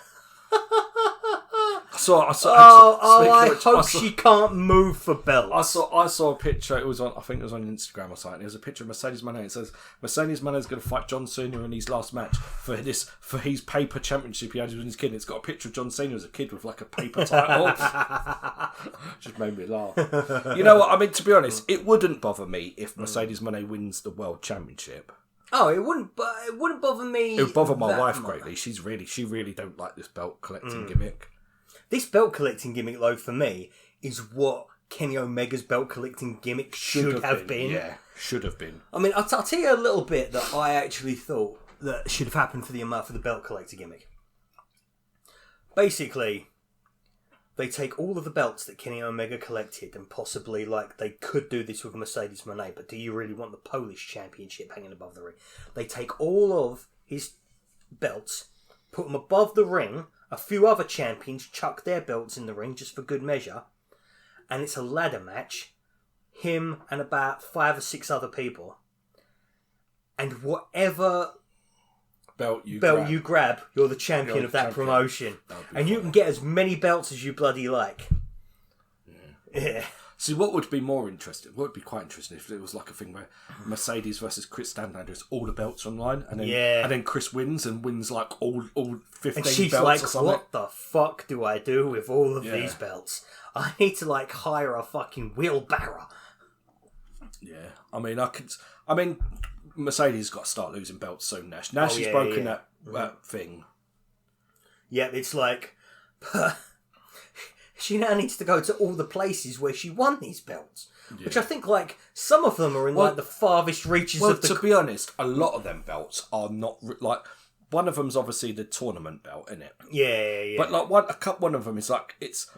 I hope she can't move for belts. I saw a picture. It was on. I think it was on Instagram or something. It was a picture of Mercedes Moné. It says Mercedes Moné is going to fight John Cena in his last match for his paper championship he had with his kid. It's got a picture of John Cena as a kid with like a paper title. Just made me laugh. You know what? I mean, to be honest, it wouldn't bother me if Mercedes Moné wins the world championship. Oh, it wouldn't bother me. It would bother my wife greatly. She really don't like this belt collecting gimmick. This belt collecting gimmick, though, for me, is what Kenny Omega's belt collecting gimmick should have been. Yeah, should have been. I mean, I'll tell you a little bit that I actually thought that should have happened for the belt collector gimmick. Basically, they take all of the belts that Kenny Omega collected, and possibly, like, they could do this with Mercedes Moné, but do you really want the Polish Championship hanging above the ring? They take all of his belts, put them above the ring, a few other champions chuck their belts in the ring just for good measure, and it's a ladder match, him and about 5 or 6 other people. And whatever belt you grab, you're the champion of that promotion. And you can get as many belts as you bloody like. Yeah. See, what would be more interesting? What would be quite interesting if it was like a thing where Mercedes versus Chris Stanley, all the belts online, and then Chris wins like all 15 and she's belts like, or something. what the fuck do I do with all of these belts? I need to like hire a fucking wheelbarrow. Yeah, I mean, Mercedes got to start losing belts soon now. Now she's broken that thing. Yeah, it's like she now needs to go to all the places where she won these belts. Yeah. Which I think, like, some of them are in, like, the farthest reaches of the... to be honest, a lot of them belts are not... Like, one of them's obviously the tournament belt, isn't it? Yeah. But, like, one of them is, like, it's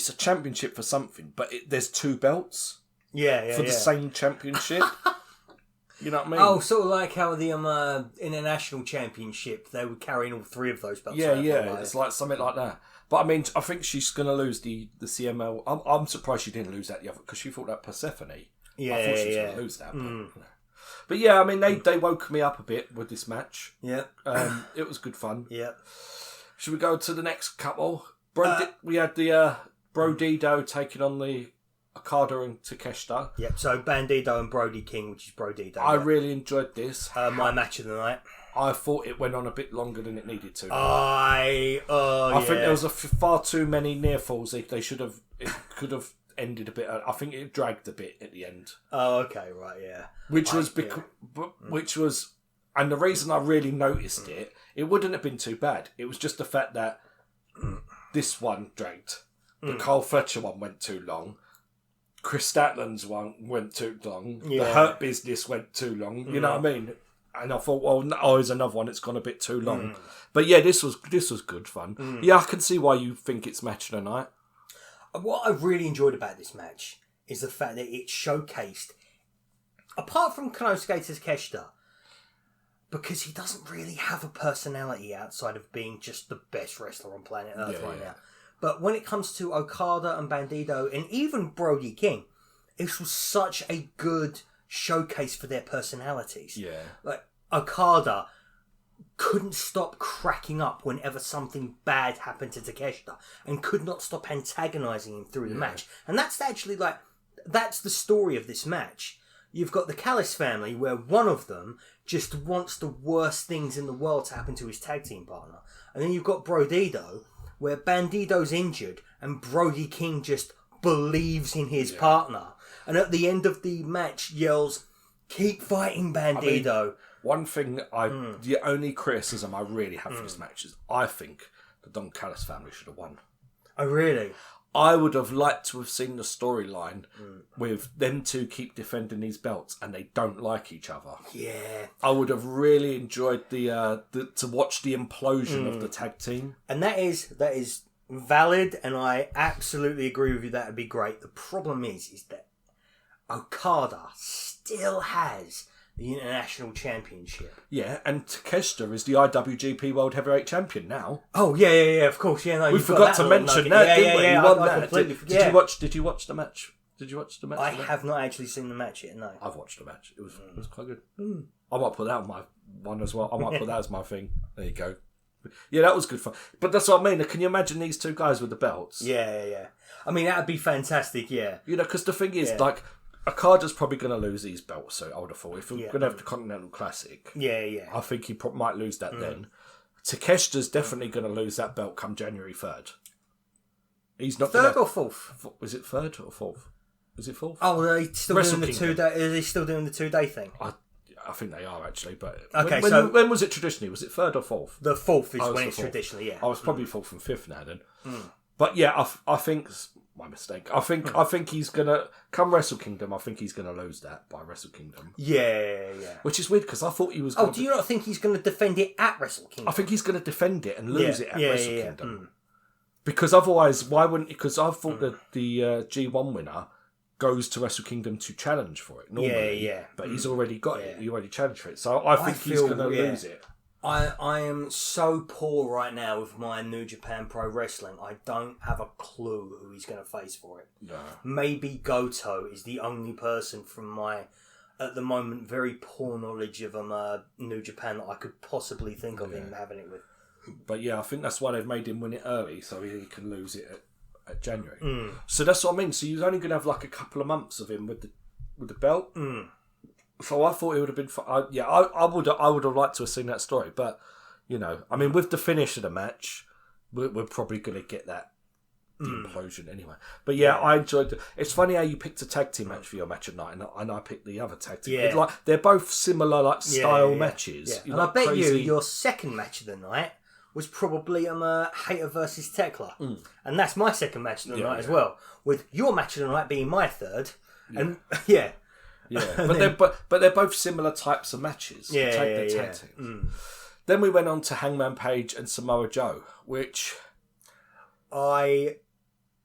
a championship for something, but there's 2 belts. Yeah. For the same championship. You know what I mean? Oh, sort of like how the International Championship, they were carrying all 3 of those belts. Yeah. It's like something like that. But I mean, I think she's going to lose the CML. I'm surprised she didn't lose that the other, because she thought that Persephone. Yeah, I thought she was going to lose that. But yeah, I mean, they woke me up a bit with this match. Yeah. It was good fun. Yeah. Should we go to the next couple? We had the Brodido taking on the Okada and Takeshita. Yep, so Bandido and Brody King, which is Brodido. I really enjoyed this. My match of the night. I thought it went on a bit longer than it needed to. I think there was far too many near falls. It could have ended a bit. I think it dragged a bit at the end. Oh, okay, right, yeah. Which was, and the reason I really noticed it wouldn't have been too bad. It was just the fact that this one dragged. The Carl Fletcher one went too long. Chris Statland's one went too long. Yeah. The Hurt Business went too long. You know what I mean? And I thought, well, here's another one. It's gone a bit too long. But yeah, this was good fun. Yeah, I can see why you think it's match of the night. What I really enjoyed about this match is the fact that it showcased, apart from Konosuke Takeshita, because he doesn't really have a personality outside of being just the best wrestler on planet Earth now. But when it comes to Okada and Bandido and even Brody King, it was such a good showcase for their personalities. Yeah. Like, Okada couldn't stop cracking up whenever something bad happened to Takeshita and could not stop antagonising him through the match. And that's actually, like, that's the story of this match. You've got the Callis family, where one of them just wants the worst things in the world to happen to his tag team partner. And then you've got Brodido, where Bandido's injured and Brody King just believes in his partner. And at the end of the match yells, "Keep fighting, Bandido." I mean, one thing the only criticism I really have for this match is I think the Don Callis family should have won. Oh, really? I would have liked to have seen the storyline with them two keep defending these belts and they don't like each other. Yeah. I would have really enjoyed the to watch the implosion of the tag team. And that is valid, and I absolutely agree with you. That would be great. The problem is that Okada still has the International Championship. Yeah, and Takeshita is the IWGP World Heavyweight Champion now. Oh, yeah, of course. Yeah, no, we forgot to mention that, didn't we? He won that. Did you watch the match? I have not actually seen the match yet, no. I've watched the match. It was quite good. I might put that on my one as well. I might put that as my thing. There you go. Yeah, that was good fun. But that's what I mean. Can you imagine these two guys with the belts? Yeah. I mean, that would be fantastic, yeah. You know, because the thing is, like, Okada's probably going to lose these belts, so I would have thought. If we're going to have the Continental Classic, I think he might lose that then. Takeshita's definitely going to lose that belt come January 3rd. He's not third or fourth? Was it third or fourth? Is it fourth? Oh, are they still doing the 2 day? Are they still doing the 2 day thing? I think they are actually, but okay. When was it traditionally? Was it third or fourth? The fourth is when it's traditionally. Yeah, I was probably fourth and fifth now then. But yeah, I think my mistake. I think he's gonna come Wrestle Kingdom. I think he's gonna lose that by Wrestle Kingdom. Yeah. Which is weird because I thought he was. Do you not think he's going to defend it at Wrestle Kingdom? I think he's going to defend it and lose it at Wrestle Kingdom. Because otherwise, why wouldn't? Because I thought that the G1 winner goes to Wrestle Kingdom to challenge for it normally. Yeah. But he's already got it. He already challenged for it. So I think he's going to lose it. I am so poor right now with my New Japan Pro Wrestling. I don't have a clue who he's going to face for it. No. Maybe Goto is the only person from my, at the moment, very poor knowledge of New Japan that I could possibly think of him having it with. But yeah, I think that's why they've made him win it early, so he can lose it at January. So that's what I mean. So you're only going to have like a couple of months of him with the belt. So I thought it would have been. I would have liked to have seen that story, but I mean, with the finish of the match, we're probably going to get that implosion anyway. But yeah, I enjoyed it. It's funny how you picked a tag team match for your match at night, and I picked the other tag team. Yeah. They're both similar style matches. Yeah. And I bet your second match of the night was probably Hater versus Tekla. And that's my second match of the night as well, with your match of the night being my third. And yeah, but they're both similar types of matches. Tag teams. Then we went on to Hangman Page and Samoa Joe, which I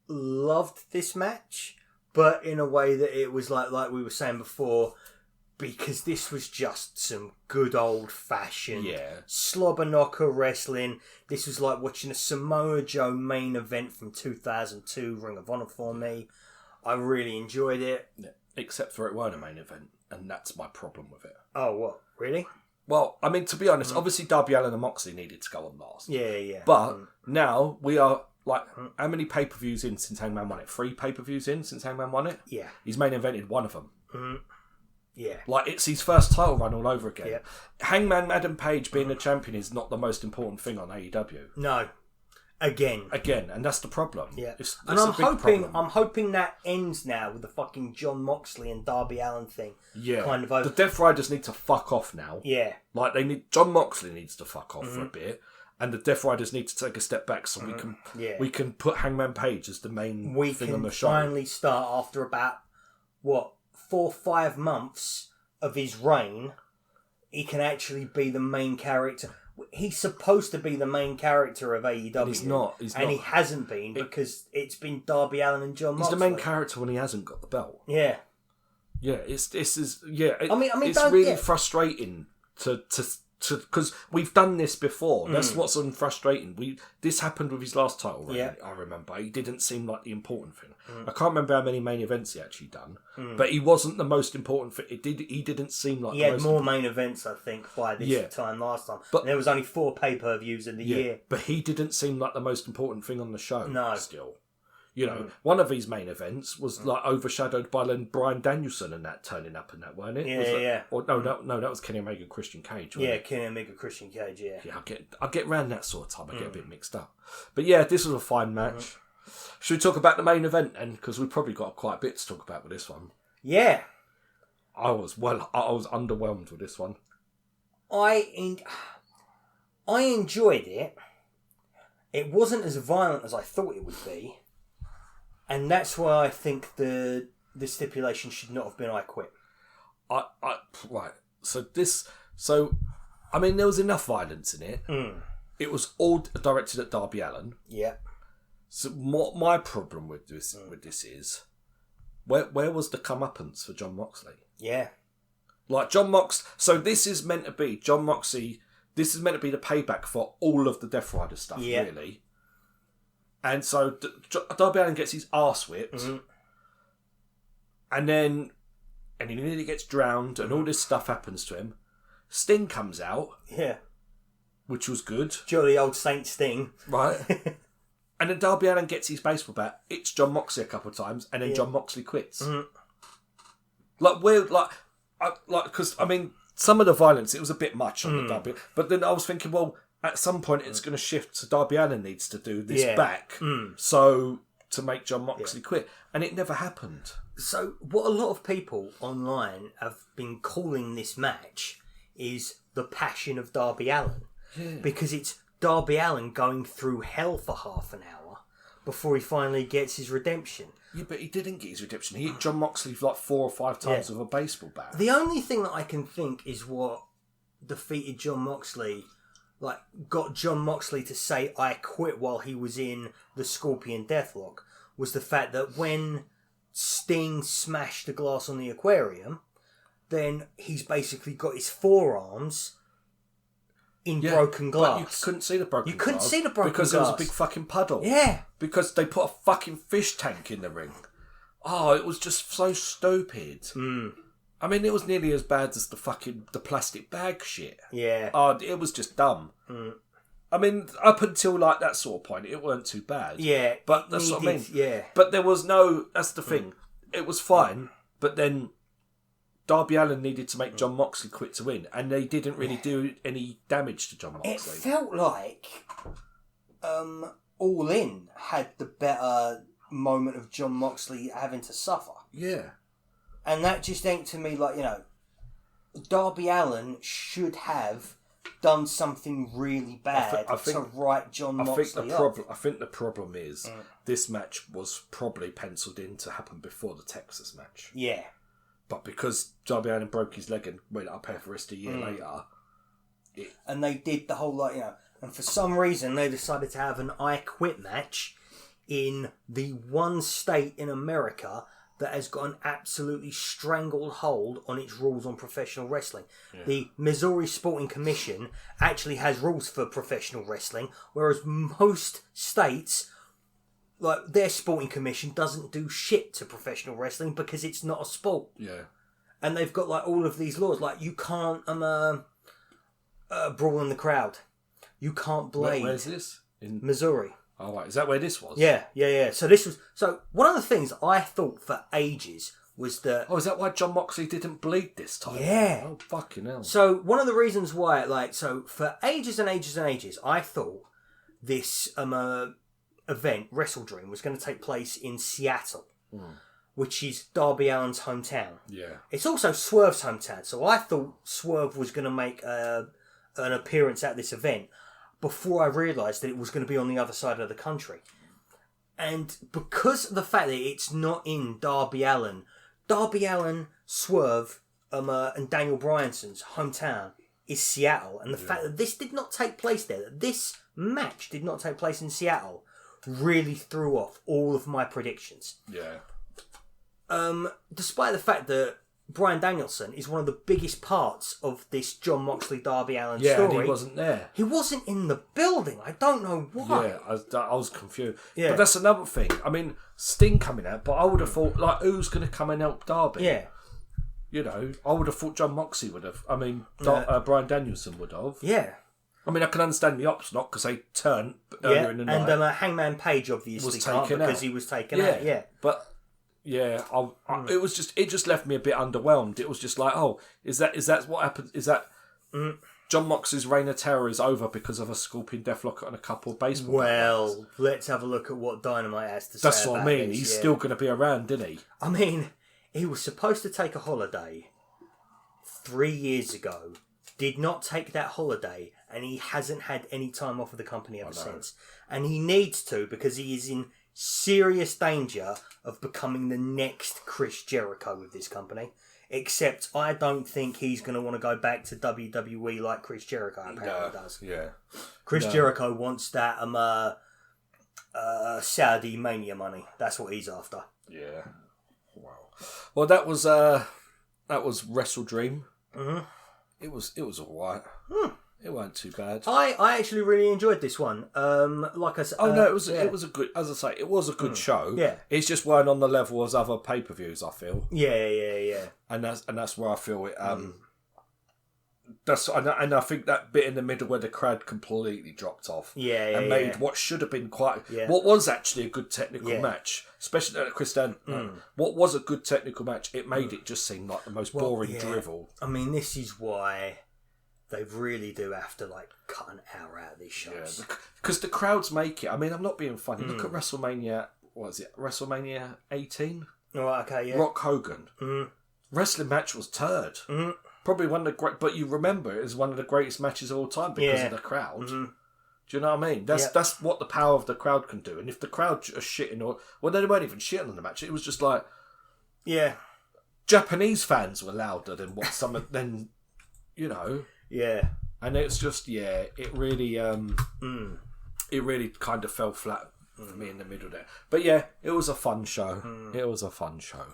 loved this match, but in a way that it was like we were saying before, because this was just some good old fashioned slobber knocker wrestling. This was like watching a Samoa Joe main event from 2002 Ring of Honor for me. I really enjoyed it. Yeah. Except for it weren't a main event, and that's my problem with it. Oh, what? Really? Well, I mean, to be honest, obviously Darby Allin and Moxley needed to go on last. Yeah. But now we are, how many pay-per-views in since Hangman won it? 3 pay-per-views in since Hangman won it? Yeah. He's main evented one of them. Yeah. It's his first title run all over again. Yeah. Hangman Adam Page being a champion is not the most important thing on AEW. No. Again, and that's the problem. Yeah. It's and I'm hoping that ends now with the fucking John Moxley and Darby Allin thing. Yeah. Kind of over. The Death Riders need to fuck off now. Yeah. John Moxley needs to fuck off for a bit. And the Death Riders need to take a step back so we can put Hangman Page as the main thing on the show. We can finally start after about 4 or 5 months of his reign. He can actually be the main character. He's supposed to be the main character of AEW. And he's not. He hasn't been because it's been Darby Allin and John Moxley. He's the main character when he hasn't got the belt. Yeah. Yeah, it's it's really frustrating to because we've done this before. That's what's frustrating. This happened with his last title reign. I remember he didn't seem like the important thing. I can't remember how many main events he actually done, but he wasn't the most important thing. He didn't seem like he had more main events, I think, by this time last time. But and there was only 4 pay-per-views in the year. But he didn't seem like the most important thing on the show. No, still. One of his main events was overshadowed by Bryan Danielson and that turning up and that, weren't it? Yeah. Or no, that was Kenny Omega, Christian Cage. Wasn't it? Kenny Omega, Christian Cage. Yeah. Yeah, I get round that sort of time. I get a bit mixed up. But yeah, this was a fine match. Should we talk about the main event then? Because we've probably got quite a bit to talk about with this one. Yeah. I was underwhelmed with this one. I enjoyed it. It wasn't as violent as I thought it would be. And that's why I think the stipulation should not have been I quit. Right. So I mean, there was enough violence in it. It was all directed at Darby Allin. Yeah. So what my problem with this is, where was the comeuppance for John Moxley? Yeah. John Mox. So this is meant to be John Moxley. This is meant to be the payback for all of the Death Rider stuff, really. And so Darby Allin gets his arse whipped, and he nearly gets drowned, and all this stuff happens to him. Sting comes out, which was good. Jolly old Saint Sting, right? And then Darby Allin gets his baseball bat. It's John Moxley a couple of times, and then John Moxley quits. Because I mean, some of the violence it was a bit much on the Darby, but then I was thinking, well. At some point, it's going to shift to Darby Allin needs to do this back, so to make John Moxley quit, and it never happened. So, what a lot of people online have been calling this match is the passion of Darby Allin, because it's Darby Allin going through hell for half an hour before he finally gets his redemption. Yeah, but he didn't get his redemption. He hit John Moxley 4 or 5 times with a baseball bat. The only thing that I can think is what defeated John Moxley like got John Moxley to say I quit while he was in the Scorpion Deathlock was the fact that when Sting smashed the glass on the aquarium, then he's basically got his forearms in broken glass. But you couldn't see the broken glass. You couldn't see the broken because glass. There was a big fucking puddle. Yeah. Because they put a fucking fish tank in the ring. Oh, it was just so stupid. Mm. I mean, it was nearly as bad as the plastic bag shit. Yeah. Oh, it was just dumb. Mm. I mean, up until like that sort of point, it weren't too bad. Yeah. But that's what I mean. Yeah. But there was no... That's the thing. It was fine, but then Darby Allin needed to make John Moxley quit to win, and they didn't really do any damage to John Moxley. It felt like All In had the better moment of John Moxley having to suffer. Yeah. And that just ain't to me like, Darby Allin should have done something really bad to write John Moxley up. I think the problem is this match was probably penciled in to happen before the Texas match. Yeah. But because Darby Allin broke his leg and went up Everest a year later... And they did the whole, and for some reason they decided to have an I Quit match in the one state in America that has got an absolutely strangled hold on its rules on professional wrestling. Yeah. The Missouri Sporting Commission actually has rules for professional wrestling, whereas most states, like their sporting commission, doesn't do shit to professional wrestling because it's not a sport. Yeah. And they've got like all of these laws, like you can't brawl in the crowd. You can't blade. Where's this? In Missouri. Oh, right. Is that where this was? Yeah. So one of the things I thought for ages was that... Oh, is that why John Moxley didn't bleed this time? Yeah. Oh, fucking hell. So one of the reasons why, for ages and ages and ages, I thought this event, WrestleDream, was going to take place in Seattle, which is Darby Allin's hometown. Yeah. It's also Swerve's hometown, so I thought Swerve was going to make an appearance at this event before I realised that it was going to be on the other side of the country. And because of the fact that it's not in Darby Allin, Swerve, and Daniel Bryanson's hometown is Seattle. And the fact that this did not take place there, that this match did not take place in Seattle, really threw off all of my predictions. Yeah. Despite the fact that Bryan Danielson is one of the biggest parts of this John Moxley Darby Allin story. Yeah, and he wasn't there. He wasn't in the building. I don't know why. Yeah, I was confused. Yeah. But that's another thing. I mean, Sting coming out, but I would have thought, like, who's going to come and help Darby? Yeah. I would have thought John Moxley would have. I mean, Bryan Danielson would have. Yeah. I mean, I can understand the ops not because they turned earlier in the night. And Hangman Page obviously was can't taken because out. he was taken out. Yeah. But... Yeah, it just left me a bit underwhelmed. It was just like, oh, is that what happened? Is that John Moxley's reign of terror is over because of a Scorpion Deathlock and a couple of baseball players? Let's have a look at what Dynamite has to say. That's what I mean. He's still going to be around, isn't he? I mean, he was supposed to take a holiday 3 years ago, did not take that holiday, and he hasn't had any time off of the company ever since. And he needs to because he is in serious danger of becoming the next Chris Jericho with this company. Except I don't think he's going to want to go back to WWE like Chris Jericho apparently does. Yeah. Chris Jericho wants that Saudi Mania money. That's what he's after. Yeah. Wow. Well, that was WrestleDream. Mm-hmm. It was alright. It weren't too bad. I actually really enjoyed this one. Like I said, it was a good. As I say, it was a good show. Yeah, it's just weren't on the level as other pay-per-views. I feel. Yeah. And that's where I feel it. And I think that bit in the middle where the crowd completely dropped off. And made what should have been what was actually a good technical match, especially at Chris Dan. What was a good technical match? It made it just seem like the most boring drivel. I mean, this is why they really do have to cut an hour out of these shows. Because the crowds make it. I mean, I'm not being funny. Look at WrestleMania. What is it? WrestleMania 18. Oh, okay, yeah. Rock Hogan. Wrestling match was turd. Probably one of the great. But you remember it as one of the greatest matches of all time because of the crowd. Do you know what I mean? That's what the power of the crowd can do. And if the crowd are shitting they weren't even shitting on the match. It was just like, Japanese fans were louder than what some of then. Yeah. And it's just, it really kind of fell flat for me in the middle there. But yeah, it was a fun show. It was a fun show.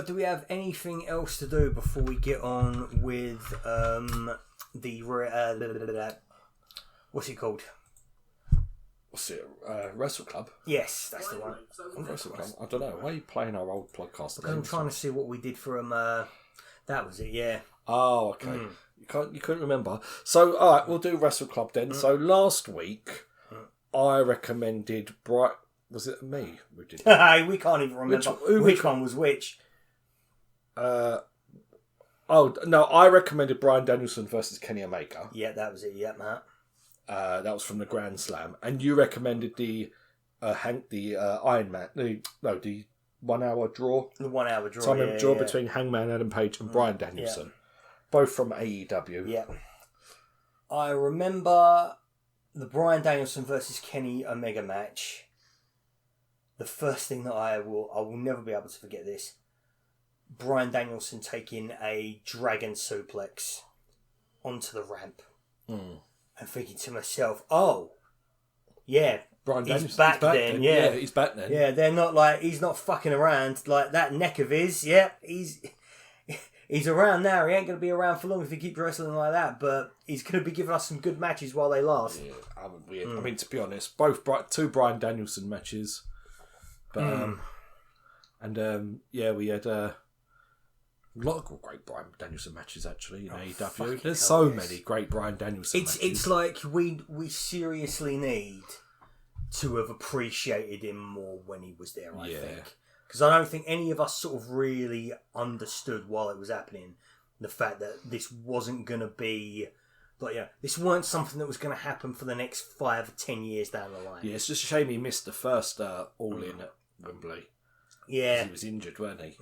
Do we have anything else to do before we get on with what's it called? What's it? Wrestle Club? Yes, that's the one. Wrestle Club? I don't know. Why are you playing our old podcast? Because I'm trying to see what we did for that was it, yeah. Oh, okay. You couldn't remember. So, all right, we'll do Wrestle Club then. So last week, I recommended Was it me who did that? We can't even remember which one was which. I recommended Bryan Danielson versus Kenny Omega. Yeah, that was it. Yeah, Matt. That was from the Grand Slam, and you recommended the Iron Man. The 1 hour draw. The 1 hour draw. Time draw between Hangman Adam Page and Bryan Danielson, both from AEW. Yeah. I remember the Bryan Danielson versus Kenny Omega match. The first thing that I will never be able to forget this. Bryan Danielson taking a dragon suplex onto the ramp. And thinking to myself, oh, yeah, he's back then. Yeah, he's back then. Yeah, they're not like, he's not fucking around. Like that neck of his, he's around now. He ain't going to be around for long if he keeps wrestling like that, but he's going to be giving us some good matches while they last. Yeah, weird. I mean, to be honest, two Bryan Danielson matches. But, we had a lot of great Bryan Danielson matches actually in AEW. There's so many great Bryan Danielson matches. It's like we seriously need to have appreciated him more when he was there, I think. Because I don't think any of us sort of really understood while it was happening the fact that this wasn't going to be... this weren't something that was going to happen for the next 5 or 10 years down the line. Yeah, it's just a shame he missed the first All-In at Wembley. Yeah. He was injured, weren't he?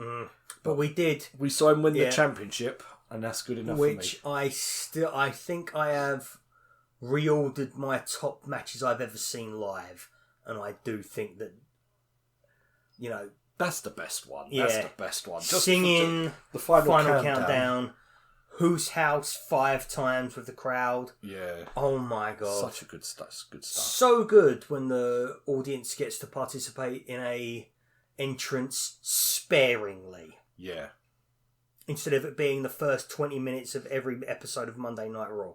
But we did. We saw him win the championship, and that's good enough for me. Which I think I have reordered my top matches I've ever seen live, and I do think that, that's the best one. Yeah. That's the best one. Just singing the final countdown. Whose House 5 times with the crowd. Yeah. Oh my god. Such a good stuff. So good when the audience gets to participate in a entrance sparingly. Yeah. Instead of it being the first 20 minutes of every episode of Monday Night Raw.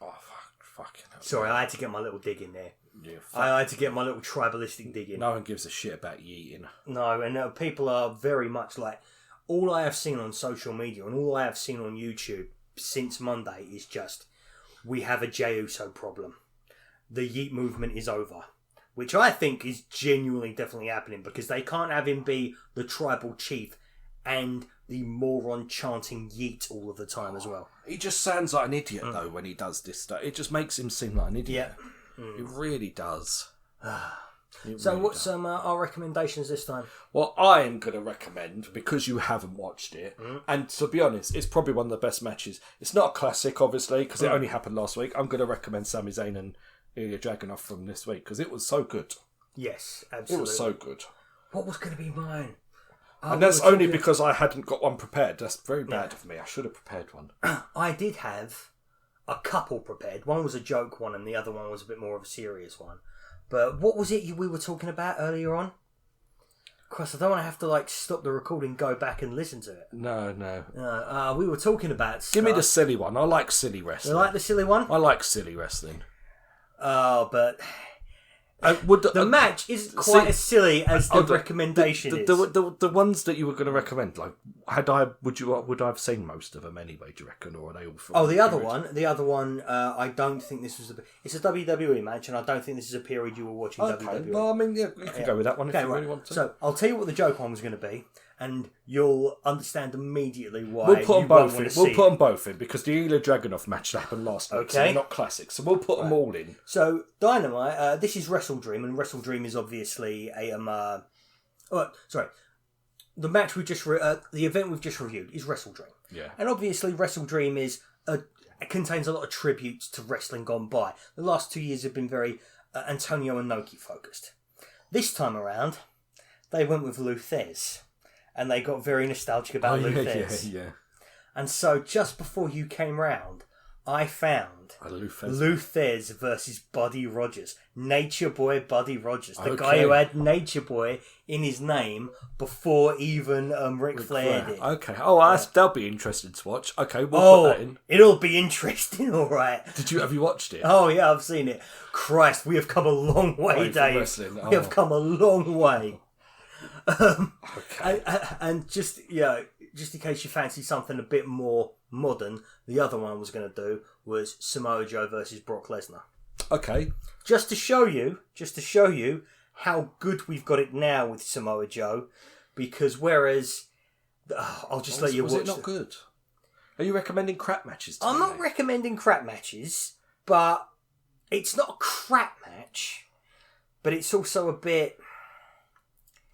Oh, fucking hell. Sorry, I had to get my little dig in there. Yeah, I had to get my little tribalistic dig in. No one gives a shit about yeeting. No, and people are very much like... All I have seen on social media and all I have seen on YouTube since Monday is just, we have a Jey Uso problem. The yeet movement is over. Which I think is genuinely definitely happening because they can't have him be the tribal chief and the moron chanting yeet all of the time as well. He just sounds like an idiot though when he does this stuff. It just makes him seem like an idiot. Yeah. It really does. What's our recommendations this time? Well, I am going to recommend, because you haven't watched it, and to be honest, it's probably one of the best matches. It's not a classic, obviously, because it only happened last week. I'm going to recommend Sami Zayn and Ilja Dragunov from this week, because it was so good. Yes, absolutely. It was so good. What was going to be mine? And that's only because I hadn't got one prepared. That's very bad of me. I should have prepared one. I did have a couple prepared. One was a joke one and the other one was a bit more of a serious one. But what was it we were talking about earlier on? Christ, I don't want to have to stop the recording, go back and listen to it. No. We were talking about stuff. Give me the silly one. I like silly wrestling. You like the silly one? I like silly wrestling. But... the match isn't quite as silly as the recommendation is. The ones that you were going to recommend, would I have seen most of them anyway? Do you reckon, or are they all from? The other one. I don't think this was it's a WWE match, and I don't think this is a period you were watching WWE. Well, I mean, you can go with that one if you really want to. So I'll tell you what the joke one was going to be, and you'll understand immediately why. We'll put them both in. We'll put them both in because the Ilja Dragunov match happened last week, so they're not classics. So we'll put them all in. So Dynamite. This is WrestleDream, and WrestleDream is obviously a the match the event we've just reviewed is WrestleDream. Yeah. And obviously WrestleDream is contains a lot of tributes to wrestling gone by. The last 2 years have been very Antonio Inoki focused. This time around, they went with Thesz. And they got very nostalgic about Thesz. Yeah. And so just before you came round, I found Lou Thesz versus Buddy Rogers. Nature Boy Buddy Rogers. The guy who had Nature Boy in his name before even Ric Flair did. Okay. Oh, that'll be interesting to watch. Okay, we'll put that in. It'll be interesting, all right. Have you watched it? Oh, yeah, I've seen it. Christ, we have come a long way, Dave. We have come a long way. Okay. And just in case you fancy something a bit more modern, the other one I was going to do was Samoa Joe versus Brock Lesnar. Okay. Just to show you how good we've got it now with Samoa Joe, because whereas I'll just let you watch. Was it not good? Are you recommending crap matches? I'm not recommending crap matches, but it's not a crap match, but it's also a bit.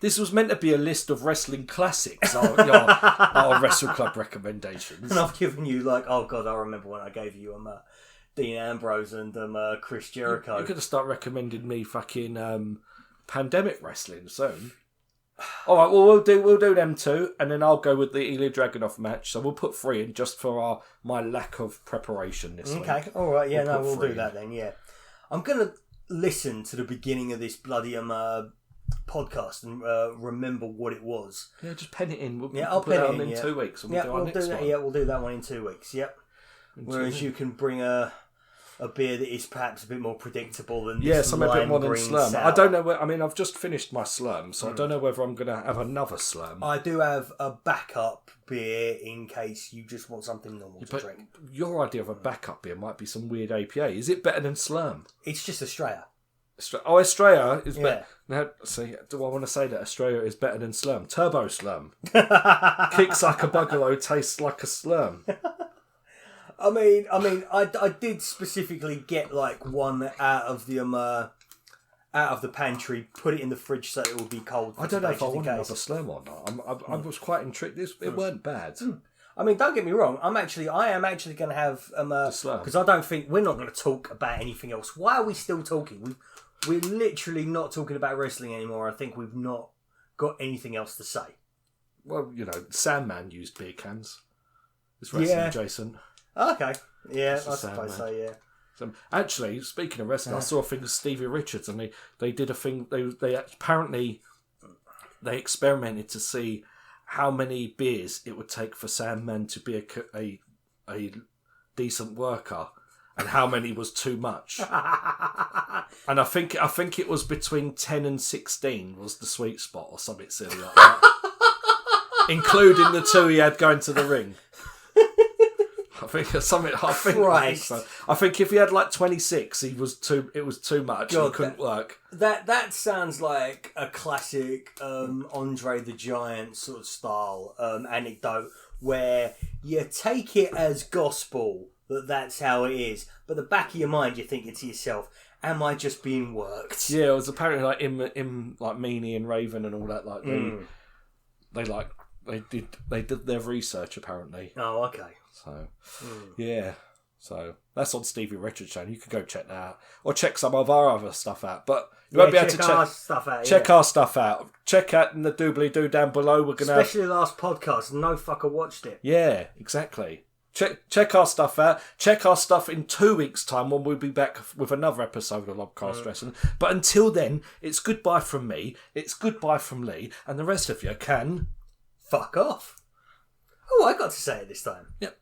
This was meant to be a list of wrestling classics, our Wrestle Club recommendations. And I've given you I remember when I gave you Dean Ambrose and Chris Jericho. You're going to start recommending me fucking pandemic wrestling soon. All right, well we'll do them two, and then I'll go with the Ilja Dragunov match. So we'll put 3 in just for my lack of preparation this week. Okay, all right, yeah, we'll do that then. Yeah, I'm going to listen to the beginning of this bloody podcast and remember what it was. Yeah, just pen it in. I'll pen it in 2 weeks. And we'll do that. Yeah, we'll do that one in 2 weeks. Yep. Whereas you can bring a beer that is perhaps a bit more predictable than this something a bit more than Slurm. Sour. I don't know where. I mean, I've just finished my Slurm, so I don't know whether I'm going to have another Slurm. I do have a backup beer in case you just want something normal to drink. Your idea of a backup beer might be some weird APA. Is it better than Slurm? It's just Australia. Australia is better. Now, see, do I want to say that Australia is better than Slurm? Turbo Slurm. Kicks like a bugalo, tastes like a Slurm. I mean, I did specifically get one out of the pantry, put it in the fridge so it will be cold. I don't know if I want another Slurm or not. I was quite intrigued. It weren't bad. I mean, don't get me wrong. I am actually going to have because I don't think we're not going to talk about anything else. Why are we still talking? We're literally not talking about wrestling anymore. I think we've not got anything else to say. Well, Sandman used beer cans. It's wrestling adjacent. Okay. Yeah, I suppose so, yeah. So, actually, speaking of wrestling, I saw a thing with Stevie Richards, and they did a thing. They apparently they experimented to see how many beers it would take for Sandman to be a decent worker, and how many was too much. And I think it was between 10 and 16 was the sweet spot, or something silly like that, including the 2 he had going to the ring. I think something. I think if he had 26, it was too much. God, and he couldn't work. That sounds like a classic Andre the Giant sort of style anecdote where you take it as gospel that's how it is, but the back of your mind you're thinking to yourself, "Am I just being worked?" Yeah, it was apparently in Meanie and Raven and all that. They did their research apparently. Oh, okay. So, So that's on Stevie Richards' channel. You can go check that out. Or check some of our other stuff out. But you won't be able to check our stuff out. Check our stuff out. Check out in the doobly-doo down below. We're gonna especially the last podcast. No fucker watched it. Yeah, exactly. Check our stuff out. Check our stuff in 2 weeks' time when we'll be back with another episode of LOB Cast Wrestling. But until then, it's goodbye from me. It's goodbye from Lee. And the rest of you can fuck off. Oh, I got to say it this time. Yep.